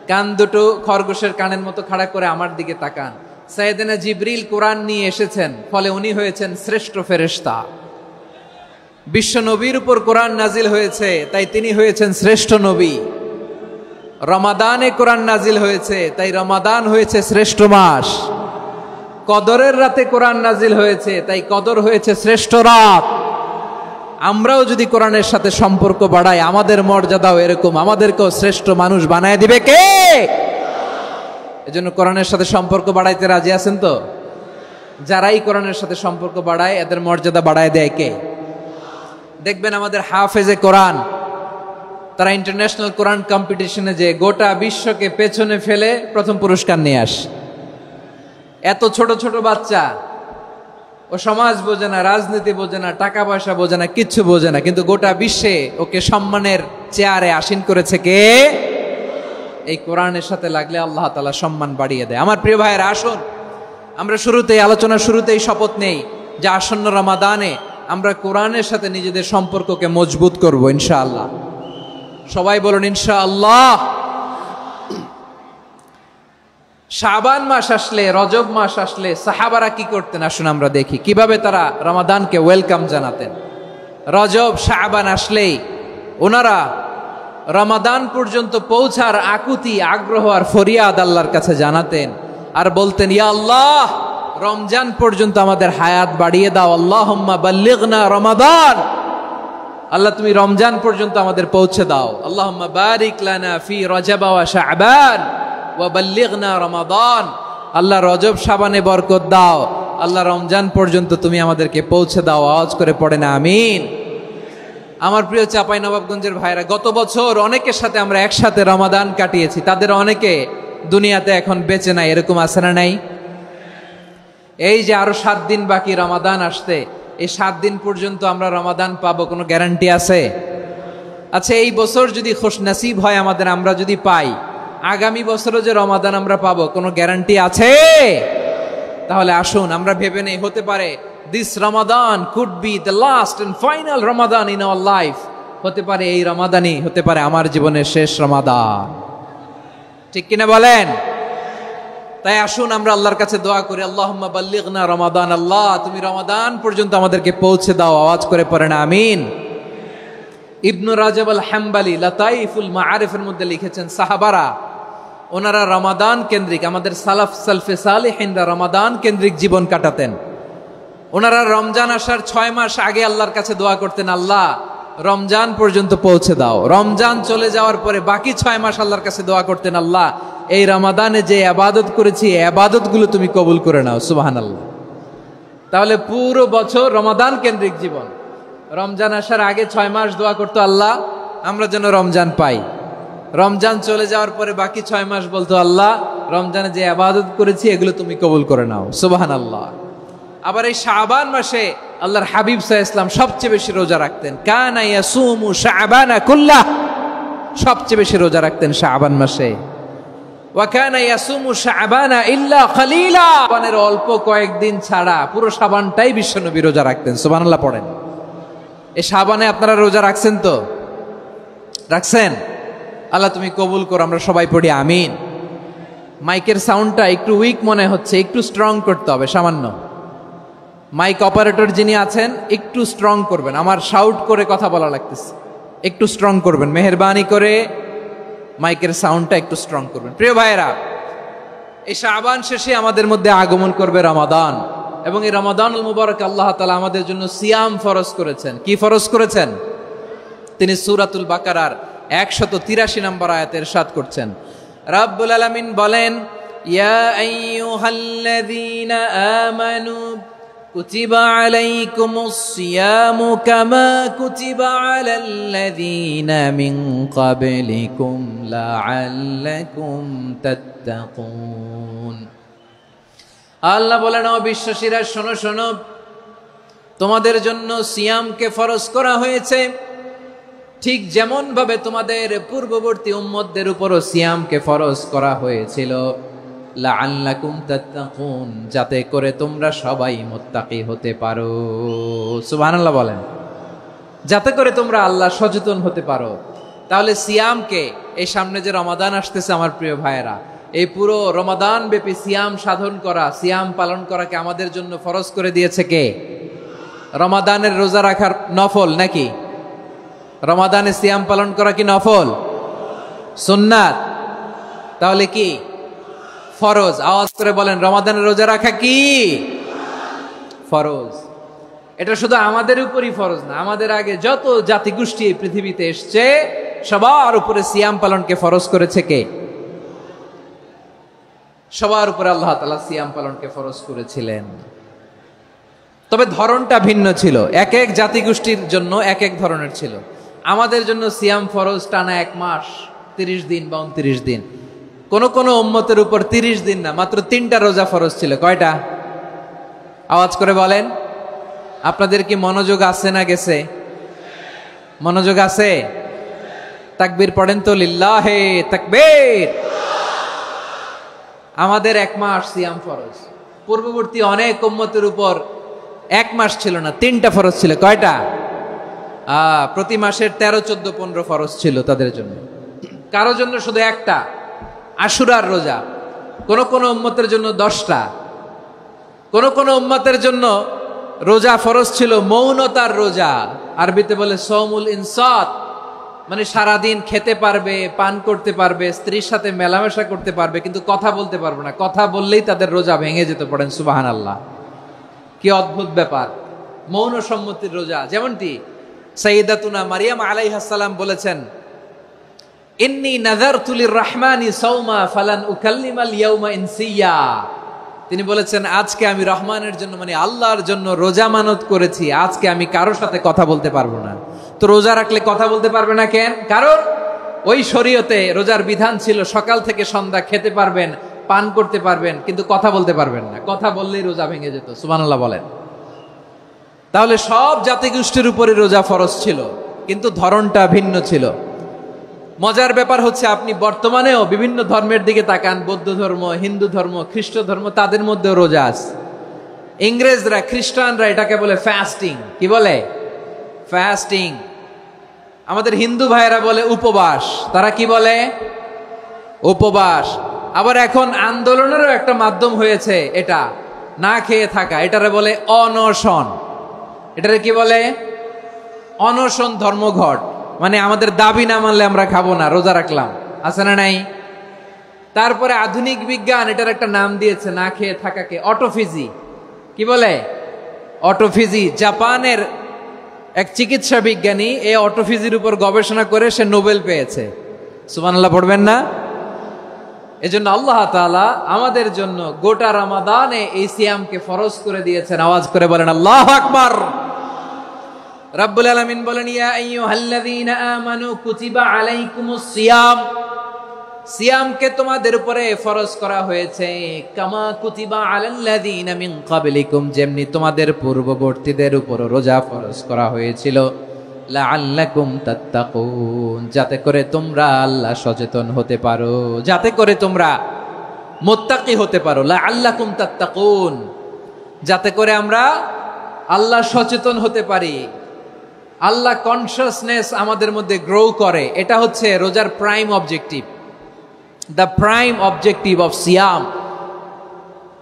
Speaker 1: কান দুটো খরগোশের কানের মতো খাড়া করে আমার দিকে তাকান। সাইয়েদনা জিবরিল কোরআন নিয়ে এসেছেন, ফলে উনি হয়েছেন শ্রেষ্ঠ ফেরেশতা। বিশ্ব নবীর উপর কোরআন নাজিল হয়েছে, তাই তিনি হয়েছেন শ্রেষ্ঠ নবী। রমাদানে কোরআন নাজিল হয়েছে, তাই রমাদান হয়েছে শ্রেষ্ঠ মাস। কদরের রাতে কোরআন নাজিল হয়েছে, তাই কদর হয়েছে শ্রেষ্ঠ রাত। আমরাও যদি কোরআনের সাথে সম্পর্ক বাড়াই, আমাদের মর্যাদাও এরকম, আমাদেরকেও শ্রেষ্ঠ মানুষ বানায় দিবে কে? এজন্য কোরআনের সাথে সম্পর্ক বাড়াইতে রাজি আছেন তো? যারাই কোরআনের সাথে সম্পর্ক বাড়ায়, এদের মর্যাদা বাড়ায় দেয় কে? দেখবেন আমাদের হাফেজে কোরআন, তারা ইন্টারন্যাশনাল কোরআন কম্পিটিশনে যে গোটা বিশ্বকে পেছনে ফেলে প্রথম পুরস্কার নিয়ে আসে। এত ছোট ছোট বাচ্চা, ও সমাজ বোঝে না, রাজনীতি বোঝে না, টাকা পয়সা বোঝে না, কিচ্ছু বোঝে না, কিন্তু গোটা বিশ্বে ওকে সম্মানের চেয়ারে আসীন করেছে কে? এই কোরআনের সাথে লাগলে আল্লাহ তাআলা সম্মান বাড়িয়ে দেয়। আমার প্রিয় ভাইয়েরা, আসুন আমরা শুরুতেই, আলোচনার শুরুতেই শপথ নেই যে আসন্ন রমাদানে আমরা কোরআনের সাথে নিজেদের সম্পর্ককে মজবুত করব ইনশাআল্লাহ। সবাই বলুন ইনশাআল্লাহ। শাবান মাস আসলে, রজব মাস আসলে সাহাবারা কি করতেন? আসুন আমরা দেখি কিভাবে তারা রমাদানকে ওয়েলকাম জানাতেন। রজব শাবান আসলেই ওনারা রমাদান পর্যন্ত পৌঁছার আকুতি, আগ্রহ আর ফরিয়াদ আল্লাহর কাছে জানাতেন আর বলতেন, ইয়া আল্লাহ, রমজান পর্যন্ত আমাদের হায়াত বাড়িয়ে দাও। আল্লাহুম্মা বাল্লিগনা রমাদান, আল্লাহ তুমি রমজান পর্যন্ত আমাদের পৌঁছে দাও। আল্লাহুম্মা বারিক লানা ফি রজব ওয়া শাবান ওয়া বাল্লিগনা রমাদান, আল্লাহ রজব শাবানে বরকত দাও, আল্লাহ রমজান পর্যন্ত তুমি আমাদেরকে পৌঁছে দাও। আওয়াজ করে পড়ে না আমিন। আমার প্রিয় চাঁপাইনবাবগঞ্জের ভাইরা, গত বছর অনেকের সাথে আমরা একসাথে রমাদান কাটিয়েছি, তাদের অনেকে দুনিয়াতে এখন বেঁচে নাই, এরকম আছে না নাই? এই যে আরো 7 দিন বাকি রমাদান আসতে, এই 7 দিন পর্যন্ত আমরা রমাদান পাবো, কোনো গ্যারান্টি আছে? আচ্ছা, এই বছর যদি খুশনসিব হয় আমাদের, আমরা যদি পাই, আগামী বছরও যে রমাদান আমরা পাবো, কোনো গ্যারান্টি আছে? তাহলে আসুন আমরা ভেবে নেই, হতে পারে this Ramadan could be the last and final Ramadan in our life. হতে পারে এই রমাদানই হতে পারে আমার জীবনের শেষ রমাদান। ঠিক কিনা বলেন? তাই আসুন আমরা আল্লাহর কাছে দোয়া করি, আল্লাহুম্মা বাল্লিগনা রমাদান, আল্লাহ তুমি রমাদান পর্যন্ত আমাদেরকে পৌঁছে দাও। আওয়াজ করে পড়েন আমিন। ইবনু রাজব আল হাম্বালি লাতাইফুল মাআরিফের মধ্যে লিখেছেন, সাহাবারা ওনারা রমাদান কেন্দ্রিক, আমাদের সালাফ সালফে সালেহিনরা রমাদান কেন্দ্রিক জীবন কাটাতেন। ওনারা রমজান আসার 6 মাস আগে আল্লাহর কাছে দোয়া করতেন, আল্লাহ রমজান পর্যন্ত পৌঁছে দাও। রমজান চলে যাওয়ার পরে বাকি 6 মাস আল্লাহর কাছে দোয়া করতেন, আল্লাহ এই রমাদানে যে ইবাদত করেছি, এই ইবাদতগুলো তুমি কবুল করে নাও। সুবহানাল্লাহ। তাহলে পুরো বছর রমাদান কেন্দ্রিক জীবন। রমজান আসার আগে 6 মাস দোয়া করতো, আল্লাহ আমরা যেন রমজান পাই। রমজান চলে যাওয়ার পরে বাকি 6 মাস বলতো, আল্লাহ রমজানে যে ইবাদত করেছি এগুলো তুমি কবুল করে নাও। সুবহানাল্লাহ। আবার এই শাবান মাসে আল্লাহর হাবিব সাল্লাল্লাহু আলাইহি ওয়াসাল্লাম সবচেয়ে বেশি রোজা রাখতেন। কানা ইয়াসুমু শাবানা কুল্লাহ, সবচেয়ে বেশি রোজা রাখতেন শাবান মাসে। ওয়া কানা ইয়াসুমু শাবানা ইল্লা খলিলা, শাবানের অল্প কয়েকদিন ছাড়া পুরো শাবানটাই বিশ্বনবী রোজা রাখতেন। সুবহানাল্লাহ পড়েন। এই শাবানে আপনারা রোজা রাখছেন তো? রাখছেন? আল্লাহ তুমি কবুল করো। আমরা সবাই পড়ি আমিন। মাইকের সাউন্ডটা একটু উইক মনে হচ্ছে, একটু স্ট্রং করতে হবে সামান্য। মাইক অপারেটর যিনি আছেন একটু স্ট্রং করবেন, আমার শাউট করে কথা বলা লাগতেছে, একটু স্ট্রং করবেন মেহেরবানি করে, মাইকের সাউন্ডটা একটু স্ট্রং করবেন। প্রিয় ভাইয়েরা, এই শাবান শেষে আমাদের মধ্যে আগমন করবে রমাদান, এবং এই রমাদানুল মুবারক আল্লাহ তাআলা আমাদের জন্য সিয়াম ফরজ করেছেন। কি ফরজ করেছেন? তিনি সূরাতুল বাকারার 183 নম্বর আয়াতে ইরশাদ করছেন, রব্বুল আলামিন বলেন, ইয়া আইয়ুহাল্লাযীনা আমানু কুতিবা আলাইকুমুস সিয়ামু কামা কুতিবা আলাল্লাযীনা মিন ক্বাবলিকুম লাআল্লাকুম তাত্তাকুন। আল্লাহ বলেন, ও বিশ্বাসীরা শোনো শোনো, তোমাদের জন্য সিয়ামকে ফরজ করা হয়েছে, ঠিক যেমন ভাবে তোমাদের পূর্ববর্তী উম্মতদের উপরও সিয়ামকে ফরজ করা হয়েছিল, লাআল্লাকুম তাত্তাকুন, যাতে করে তোমরা সবাই মুত্তাকি হতে পারো। সুবহানাল্লাহ বলেন, যাতে করে তোমরা আল্লাহ সচেতন হতে পারো। তাহলে সিয়ামকে, এই সামনে যে রমাদান আসতেছে আমার প্রিয় ভাইয়েরা, এই পুরো রমাদান ব্যাপী সিয়াম সাধন করা, সিয়াম পালন করাকে আমাদের জন্য ফরজ করে দিয়েছে কে? রমাদানের রোজা রাখার নফল নাকি? রমাদানে সিয়াম পালন করা কি নফল? সুন্নাত? তাহলে কি ফরজ? আওয়াজ করে বলেন, রমাদানের রোজা রাখা কি ফরজ? এটা শুধু আমাদের উপরই ফরজ না, আমাদের আগে যত জাতিগোষ্ঠী এই পৃথিবীতে এসছে সবার উপরে সিয়াম পালনকে ফরজ করেছে কে? সবার উপরে আল্লাহ তাআলা সিয়াম পালনকে ফরজ করেছিলেন। তবে ধরনটা ভিন্ন ছিল, এক এক জাতিগোষ্ঠীর জন্য এক এক ধরনের ছিল। আমাদের জন্য সিয়াম ফরজ টানা 1 মাস 30 দিন বা 29 দিন। কোন কোন উম্মতের উপর 30 দিন না, মাত্র 3টা রোজা ফরজ ছিল। কয়টা? আওয়াজ করে বলেন। আপনাদের কি মনোযোগ আছে না গেছে? মনোযোগ আছে? তাকবীর পড়েন তো, লিল্লাহে তাকবীর। আমাদের 1 মাস সিয়াম ফরজ। পূর্ববর্তী অনেক উম্মতের উপর 1 মাস ছিল না, 3টা ফরজ ছিল। কয়টা? প্রতি মাসের 13, 14, 15 ফরজ ছিল তাদের জন্য। কারো জন্য শুধু একটা, আশুরার রোজা। কোন কোন উম্মতের জন্য 10টা। কোন কোন উম্মতের জন্য রোজা ফরজ ছিল মৌনতার রোজা, আরবিতে বলে সৌমুল ইনসাত, মানে সারাদিন খেতে পারবে, পান করতে পারবে, স্ত্রীর সাথে মেলামেশা করতে পারবে, কিন্তু কথা বলতে পারবে না। কথা বললেই তাদের রোজা ভেঙে যেত। পড়েন সুবহানাল্লাহ। কি অদ্ভুত ব্যাপার! মৌন সম্মতির রোজা। যেমনটি সাইয়্যিদাতুনা মারিয়াম আলাইহিস সালাম বলেছেন, ইন্নী নাযারতু লির-রাহমানি সাওমা ফালান উকাল্লিমাল ইয়াওমা ইনসিয়া। তিনি বলেছেন, আজকে আমি রহমানের জন্য, মানে আল্লাহর জন্য রোজা মানত করেছি, আজকে আমি কারোর সাথে কথা বলতে পারবো না। তো রোজা রাখলে কথা বলতে পারবে না কেন? কারণ ওই শরীয়তে রোজার বিধান ছিল সকাল থেকে সন্ধ্যা খেতে পারবেন, পান করতে পারবেন, কিন্তু কথা বলতে পারবেন না। কথা বললেই রোজা ভেঙে যেত। সুবহানাল্লাহ বলেন। তাহলে সব জাতিগোষ্ঠীর উপরে রোজা ফরজ ছিল, কিন্তু ধরনটা ভিন্ন ছিল। মজার ব্যাপার হচ্ছে, আপনি বর্তমানেও বিভিন্ন ধর্মের দিকে তাকান, বৌদ্ধ ধর্ম, হিন্দু ধর্ম, খ্রিস্ট ধর্ম, তাদের মধ্যেও রোজা আছে। ইংরেজরা, খ্রিস্টানরা এটাকে বলে ফাস্টিং। কি বলে? ফাস্টিং। আমাদের হিন্দু ভাইয়েরা বলে উপবাস। তারা কি বলে? উপবাস। আবার এখন আন্দোলনেরও একটা মাধ্যম হয়েছে এটা, না খেয়ে থাকা। এটারে বলে অনশন। এটারে কি বলে? অনশন ধর্মঘট। মানে আমাদের দাবি না মানলে আমরা খাবো না, রোজা রাখলাম। আছে না নাই? তারপরে আধুনিক বিজ্ঞান এটার একটা নাম দিয়েছে না খেয়ে থাকাকে, অটোফিজি। কি বলে? অটোফিজি। জাপানের এক চিকিৎসা বিজ্ঞানী এই অটোফিজির উপর গবেষণা করে সে নোবেল পেয়েছে। সুবহানাল্লাহ পড়বেন না? এজন্য আল্লাহ তাআলা আমাদের জন্য গোটা রমাদানে এই সিয়ামকে ফরজ করে দিয়েছেন। আওয়াজ করে বলেন আল্লাহু আকবার। রাব্বুল আলামিন বলেন, ইয়া আইয়ুহাল্লাযীনা আমানু কুতিবা আলাইকুমুস সিয়াম। সিয়ামকে তোমাদের উপরে ফরজ করা হয়েছে, কামা কুতিবা আলাল্লাযীনা মিন ক্বাবলিকুম, যেমনি তোমাদের পূর্ববর্তীদের উপর রোজা ফরজ করা হয়েছিল, লাআল্লাকুম তাত্তাকুন, যাতে করে তোমরা আল্লাহ সচেতন হতে পারো, যাতে করে তোমরা মুত্তাকি হতে পারো। লাআল্লাকুম তাত্তাকুন, যাতে করে আমরা আল্লাহ সচেতন হতে পারি, আল্লাহ কনসিয়াসনেস আমাদের মধ্যে গ্রো করে। এটা হচ্ছে রোজার prime objective, the prime objective of সিয়াম।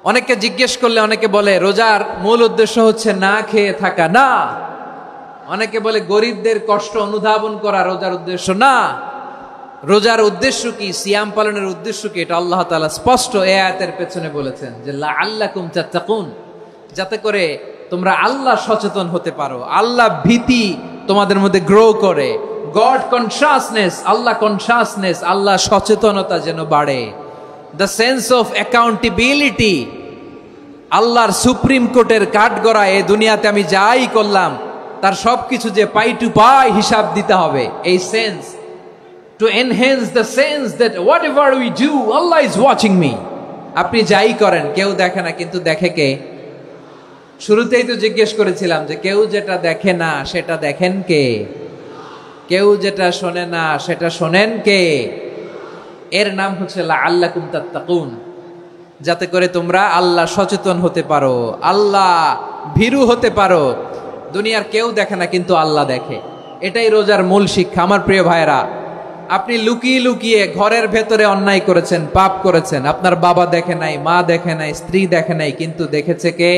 Speaker 1: অনেকে জিজ্ঞেস করলে অনেকে বলে রোজার মূল উদ্দেশ্য হচ্ছে না খেয়ে থাকা। না। অনেকে বলে গরিবদের কষ্ট অনুধাবন করা রোজার উদ্দেশ্য। না। রোজার উদ্দেশ্য কি? সিয়াম পালনের উদ্দেশ্য কি? এটা আল্লাহ তাআলা স্পষ্ট এই আয়াতের পেছনে বলেছেন যে লাআল্লাকুম তাত্তাকুন, যাতে করে তোমরা আল্লাহ সচেতন হতে পারো, আল্লাহ ভীতি তোমাদের মধ্যে গ্রো করে, গড কনসিয়াসনেস, আল্লাহ কনসিয়াসনেস, আল্লাহ সচেতনতা যেন বাড়ে, দ্য সেন্স অফ অ্যাকাউন্টেবিলিটি, আল্লাহর সুপ্রিম কোর্টের কাঠগড়া এই দুনিয়াতে আমি যাই করলাম তার সবকিছু যে পাই টু পাই হিসাব দিতে হবে। এই sense, to enhance the sense that what ever we do Allah is watching me. আপনি যাই করেন কেউ দেখে না, কিন্তু দেখে কে? শুরুতেই তো জিজ্ঞেস করেছিলাম যে কেউ যেটা দেখে না সেটা দেখেন কে? কেউ যেটা শোনে না সেটা শোনেন কে? এর নাম হচ্ছে লাআল্লাকুম তাত্তাকুন, যাতে করে তোমরা আল্লাহ সচেতন হতে পারো, আল্লাহ ভীরু হতে পারো। দুনিয়ার কেউ দেখে না, কিন্তু আল্লাহ দেখে। এটাই রোজার মূল শিক্ষা। আমার প্রিয় ভাইরা, আপনি লুকিয়ে লুকিয়ে ঘরের ভেতরে অন্যায় করেছেন, পাপ করেছেন, আপনার বাবা দেখে নাই, মা দেখে নাই, স্ত্রী দেখে নাই, কিন্তু দেখেছে কে?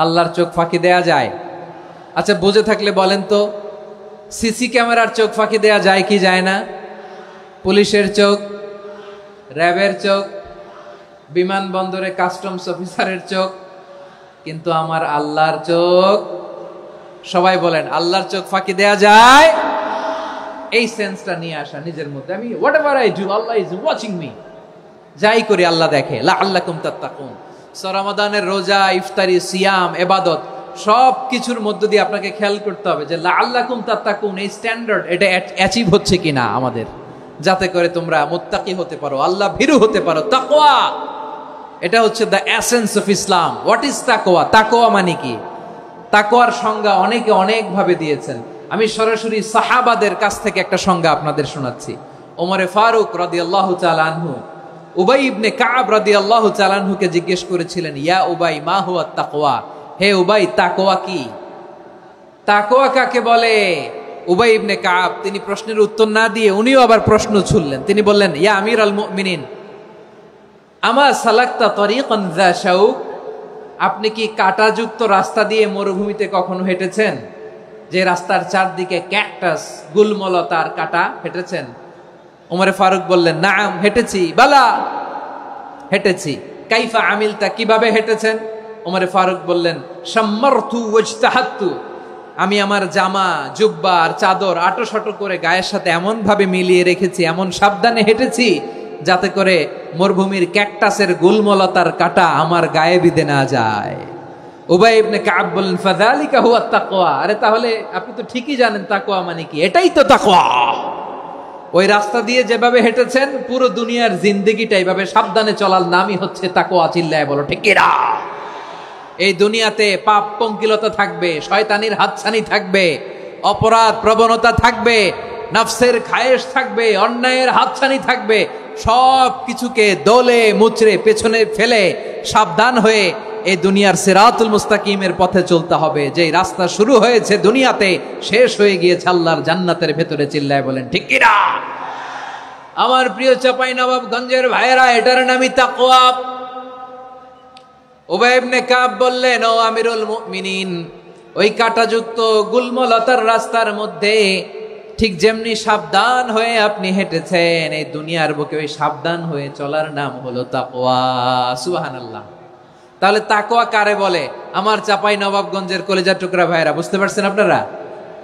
Speaker 1: আল্লাহর চোখ ফাঁকি দেয়া যায়? আচ্ছা, বুঝে থাকলে বলেন তো, সিসি ক্যামেরার চোখ ফাঁকি দেয়া যায় কি যায় না? পুলিশের চোখ, র্যাবের চোখ, বিমানবন্দরে কাস্টমস অফিসারের চোখ, কিন্তু আমার আল্লাহর চোখ? সবাই বলেন, আল্লাহর চোখ ফাঁকি দেয়া যায়? এই সেন্সটা নিয়ে আসা নিজের মধ্যে, আমি what ever I do Allah is watching me, যাই করি আল্লাহ দেখে। লাআল্লাকুম তাত্তাকুন। রমাদানের রোজা, ইফতারি, সিয়াম, ইবাদত সব কিছুর মধ্য দিয়ে আপনাকে খেয়াল করতে হবে যে লাআল্লাকুম তাত্তাকুন এই স্ট্যান্ডার্ড এটা অ্যাচিভ হচ্ছে কিনা আমাদের, যাতে করে তোমরা মুত্তাকি হতে পারো, আল্লাহ ভীরু হতে পারো। তাকওয়া, এটা হচ্ছে the essence of Islam. What is তাকওয়া? তাকওয়া মানে কি? তাকওয়ার সংজ্ঞা অনেকে অনেক ভাবে দিয়েছেন। আমি সরাসরি সাহাবাদের কাছ থেকে একটা সংজ্ঞা আপনাদের শোনাচ্ছি। ওমরে ফারুক রাদিয়াল্লাহু তাআলা আনহু উবাই ইবনে কাব রাদিয়াল্লাহু তাআলা আনহুকে জিজ্ঞেস করেছিলেন, ইয়া উবাই মা হুয়া তাকওয়া? হে উবাই, তাকওয়া কি? তাকওয়া কাকে বলে? উবাই ইবনে কাব তিনি প্রশ্নের উত্তর না দিয়ে উনিও আবার প্রশ্ন ছুড়লেন। তিনি বললেন, ইয়া আমিরাল মুমিনিন, আমা সালাকতা তরিকান যা শাউক? আপনি কি কাঁটাযুক্ত রাস্তা দিয়ে মরুভূমিতে কখনো হেঁটেছেন? যে রাস্তার চারদিকে ক্যাকটাস, গুলমলতার কাঁটা, হেঁটেছেন? ওমরে ফারুক বললেন, নাম, হেঁটেছি। বালা, হেঁটেছি। কাইফা আমিলতা, কিভাবে হেঁটেছেন? ওমরে ফারুক বললেন, শাম্মারতু ওয়াজতাহাতু, আমি আমার জামা, জুব্বা আর চাদর আটোশাটো করে গায়ের সাথে এমন ভাবে মিলিয়ে রেখেছি, এমন সাবধানে হেঁটেছি যাতে করে মরুভূমির ক্যাকটাসের গুলমলতার কাঁটা আমার গায়ে বিঁধে না যায়। উবাই ইবনে কাব বললেন, ফাযালিকা হুয়া তাকওয়া। আরে তাহলে আপনি তো ঠিকই জানেন তাকওয়া মানে কি, এটাই তো তাকওয়া। ওই রাস্তা দিয়ে যেভাবে হেঁটেছেন পুরো দুনিয়ার জিন্দেগিটা এইভাবে সাবধানে চলার নামই হচ্ছে তাকওয়া। চিল্লায় বলো ঠিক কিনা? এই দুনিয়াতে পাপ পঙ্কিলতা থাকবে, শয়তানির হাতছানি থাকবে, অপরাধ প্রবণতা থাকবে, নফসের খায়েশ থাকবে, অন্যায়ের হাতছানি থাকবে। সব কিছুকে দোলে মুচড়ে পেছনে ফেলে সাবধান হয়ে এই দুনিয়ার সিরাতুল মুস্তাকিমের পথে চলতে হবে। যে রাস্তা শুরু হয়েছে দুনিয়াতে, শেষ হয়ে গিয়েছে আল্লাহর জান্নাতের ভেতরে। চিল্লায় বলেন ঠিক কিনা? আমার প্রিয় চাঁপাইনবাবগঞ্জের ভাইয়েরা, এটার নামই তাকওয়া। উবাই ইবনে কাব বললেন, ও আমিরুল মুমিনিন, ওই কাঁটাযুক্ত গুলমলতার রাস্তার মধ্যে ঠিক যেমনি সাবধান হয়ে আপনি হেঁটেছেন, এই দুনিয়ার বুকে ওই সাবধান হয়ে চলার নাম হলো তাকওয়া। সুবহানাল্লাহ। তাহলে তাকওয়া কারে বলে? আমার চাঁপাইনবাবগঞ্জের কলিজা টুকরা ভাইয়েরা, বুঝতে পারছেন আপনারা?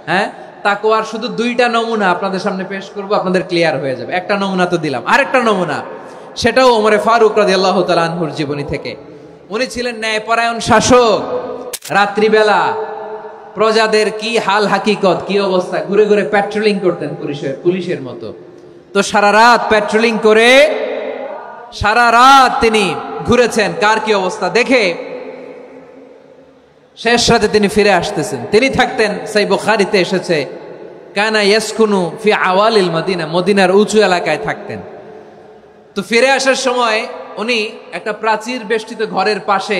Speaker 1: হ্যাঁ, তাকওয়ার শুধু দুইটা নমুনা আপনাদের সামনে পেশ করব, আপনাদের ক্লিয়ার হয়ে যাবে। একটা নমুনা তো দিলাম, আরেকটা নমুনা, সেটাও ওমরে ফারুক রাদিয়াল্লাহু তাআলা আনহুর জীবনী থেকে। উনি ছিলেন ন্যায়পরায়ণ শাসক। রাত্রিবেলা প্রজাদের কি হাল হাকিকত, কি অবস্থা, ঘুরে ঘুরে প্যাট্রোলিং করতেন পুলিশের মতো। তো সারা রাত প্যাট্রোলিং করে সারা রাত তিনি ঘুরেছেন কার কি অবস্থা দেখে। শেষ রাতে তিনি ফিরে আসতেছেন। তিনি থাকতেন, সেই বুখারীতে এসেছে, কানা ইয়াসকুনু ফি আওয়ালিল মদিনা, মদিনার উঁচু এলাকায় থাকতেন। তো ফিরে আসার সময় উনি একটা প্রাচীর বেষ্টিত ঘরের পাশে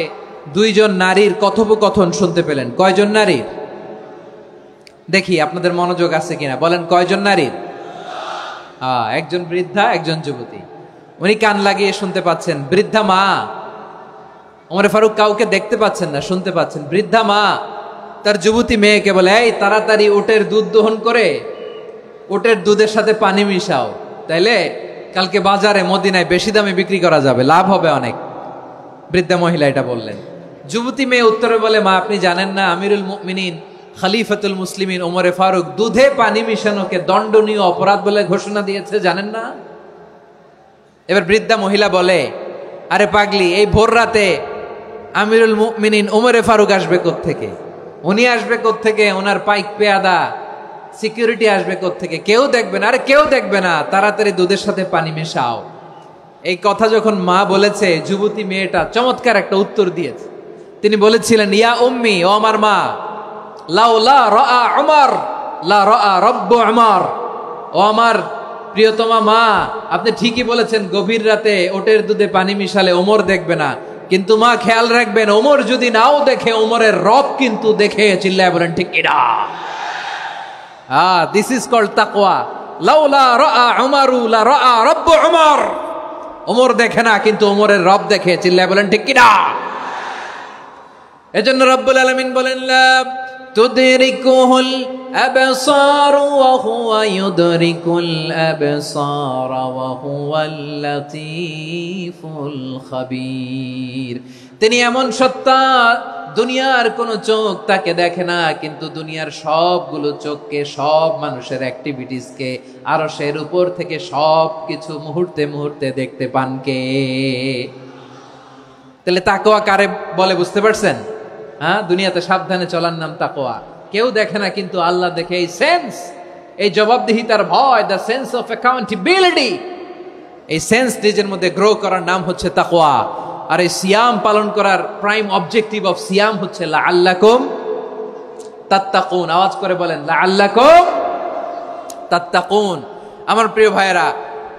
Speaker 1: দুইজন নারীর কথোপকথন শুনতে পেলেন। কয়জন নারীর? দেখি আপনাদের মনোযোগ আছে কিনা, বলেন কয়জন নারীর? একজন বৃদ্ধা, একজন যুবতী। উনি কান লাগিয়ে শুনতে পাচ্ছেন। বৃদ্ধা মা, ওমর ফারুক কাউকে দেখতে পাচ্ছেন না, শুনতে পাচ্ছেন। বৃদ্ধা মা তার যুবতী মেয়েকে বলে, এই তাড়াতাড়ি উটের দুধ দহন করে উটের দুধের সাথে পানি মিশাও, তাইলে কালকে বাজারে মদিনায় বেশি দামে বিক্রি করা যাবে, লাভ হবে অনেক। বৃদ্ধা মহিলা এটা বললেন। যুবতী মেয়ে উত্তরে বলে, মা আপনি জানেন না আমিরুল মুমিনিন খলিফাতুল মুসলিমিন ওমরে ফারুক দুধে পানি মিশানোকে দণ্ডনীয় অপরাধ বলে ঘোষণা দিয়েছে, জানেন না? এবার বৃদ্ধা মহিলা বলে, আরে পাগলি, এই ভোর রাতে আমিরুল মুমিনিন ওমরে ফারুক আসবে কোত্থেকে? উনি আসবে কোত্থেকে? ওনার পাইক পেয়াদা সিকিউরিটি আসবে কোত্থেকে? কেউ দেখবে না। আরে কেউ দেখবে না, তাড়াতাড়ি দুধের সাথে পানি মেশাও। এই কথা যখন মা বলেছে, যুবতী মেয়েটা চমৎকার একটা উত্তর দিয়েছে। তিনি বলেছিলেন, ইয়া উম্মি, ও আমার মা, লাউলা রাআ উমর লা রাআ রব্বু উমর। ও আমার প্রিয়তমা মা, আপনি ঠিকই বলেছেন, গভীর রাতে ওটের দুধে পানি মিশালে ওমর দেখবে না, কিন্তু মা খেয়াল রাখবেন, ওমর যদি নাও দেখে, ওমরের রব কিন্তু দেখে। চিল্লায় বলেন ঠিক কিনা? দিস ইজ কল্ড তাকওয়া। লাউলা রাআ উমরু লা রাআ রব্বু উমর। ওমর দেখে না, কিন্তু ওমরের রব দেখে। চিল্লায় বলেন ঠিক কিনা? এজন্য রব্বুল আলামিন বলেন, লা তুদরিকুহুল আবসার ওয়া হুয়া ইউদরিকুল আবসার ওয়া হুয়াল লাতীফুল খাবীর। তিনি এমন সত্তা, দুনিয়ার কোন চোখ তাকে দেখে না, কিন্তু দুনিয়ার সবগুলো চোখকে, সব মানুষের অ্যাক্টিভিটিসকে, আরশের উপর থেকে সব কিছু মুহূর্তে মুহূর্তে দেখতে পান কে? তাহলে তাকওয়া কারে বলে বুঝতে পারছেন? দুনিয়াতে সাবধানে চলার নাম তাকওয়া। কেউ দেখে না, কিন্তু আল্লাহ দেখে। এই সেন্স, এই জবাবদিহিতার ভয়, দ্য সেন্স অফ অ্যাকাউন্টেবিলিটি, এই সেন্স নিজের মধ্যে গ্রো করার নাম হচ্ছে তাকওয়া। আর এই সিয়াম পালন করার প্রাইম অবজেক্টিভ অফ সিয়াম হচ্ছে লাআল্লাকুম তাত্তাকুন। আওয়াজ করে বলেন, লাআল্লাকুম তাত্তাকুন। আমার প্রিয় ভাইয়েরা,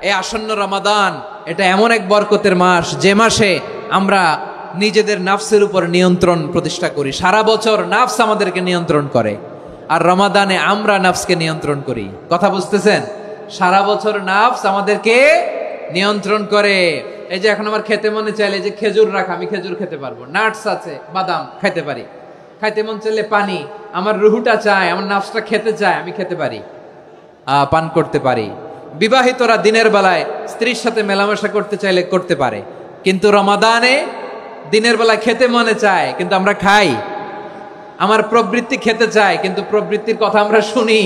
Speaker 1: এই আসন্ন রমাদান, এটা এমন এক বরকতের মাস, যে মাসে আমরা নিজেদের নাফসের উপর নিয়ন্ত্রণ প্রতিষ্ঠা করি। সারা বছর নাফস আমাদেরকে নিয়ন্ত্রণ করে, আর রমাদানে আমরা নাফসকে নিয়ন্ত্রণ করি। কথা বুঝতেছেন? সারা বছর নাফস আমাদেরকে নিয়ন্ত্রণ করে। এই যে এখন আমার খেতে মনে চাইলে যে খেজুর রাখা, আমি খেজুর খেতে পারবো, নাটস আছে, বাদাম খাইতে পারি। খাইতে মন চাইলে পানি, আমার রুহুটা চায়, আমার নাফসটা খেতে চায়, আমি খেতে পারি, পান করতে পারি। বিবাহিতরা দিনের বেলায় স্ত্রীর সাথে মেলামেশা করতে চাইলে করতে পারে, কিন্তু রমাদানে দিনের বেলায় খেতে মনে চায়, কিন্তু আমরা খাই। আমার প্রবৃত্তি খেতে চায়, কিন্তু প্রবৃত্তির কথা আমরা শুনি,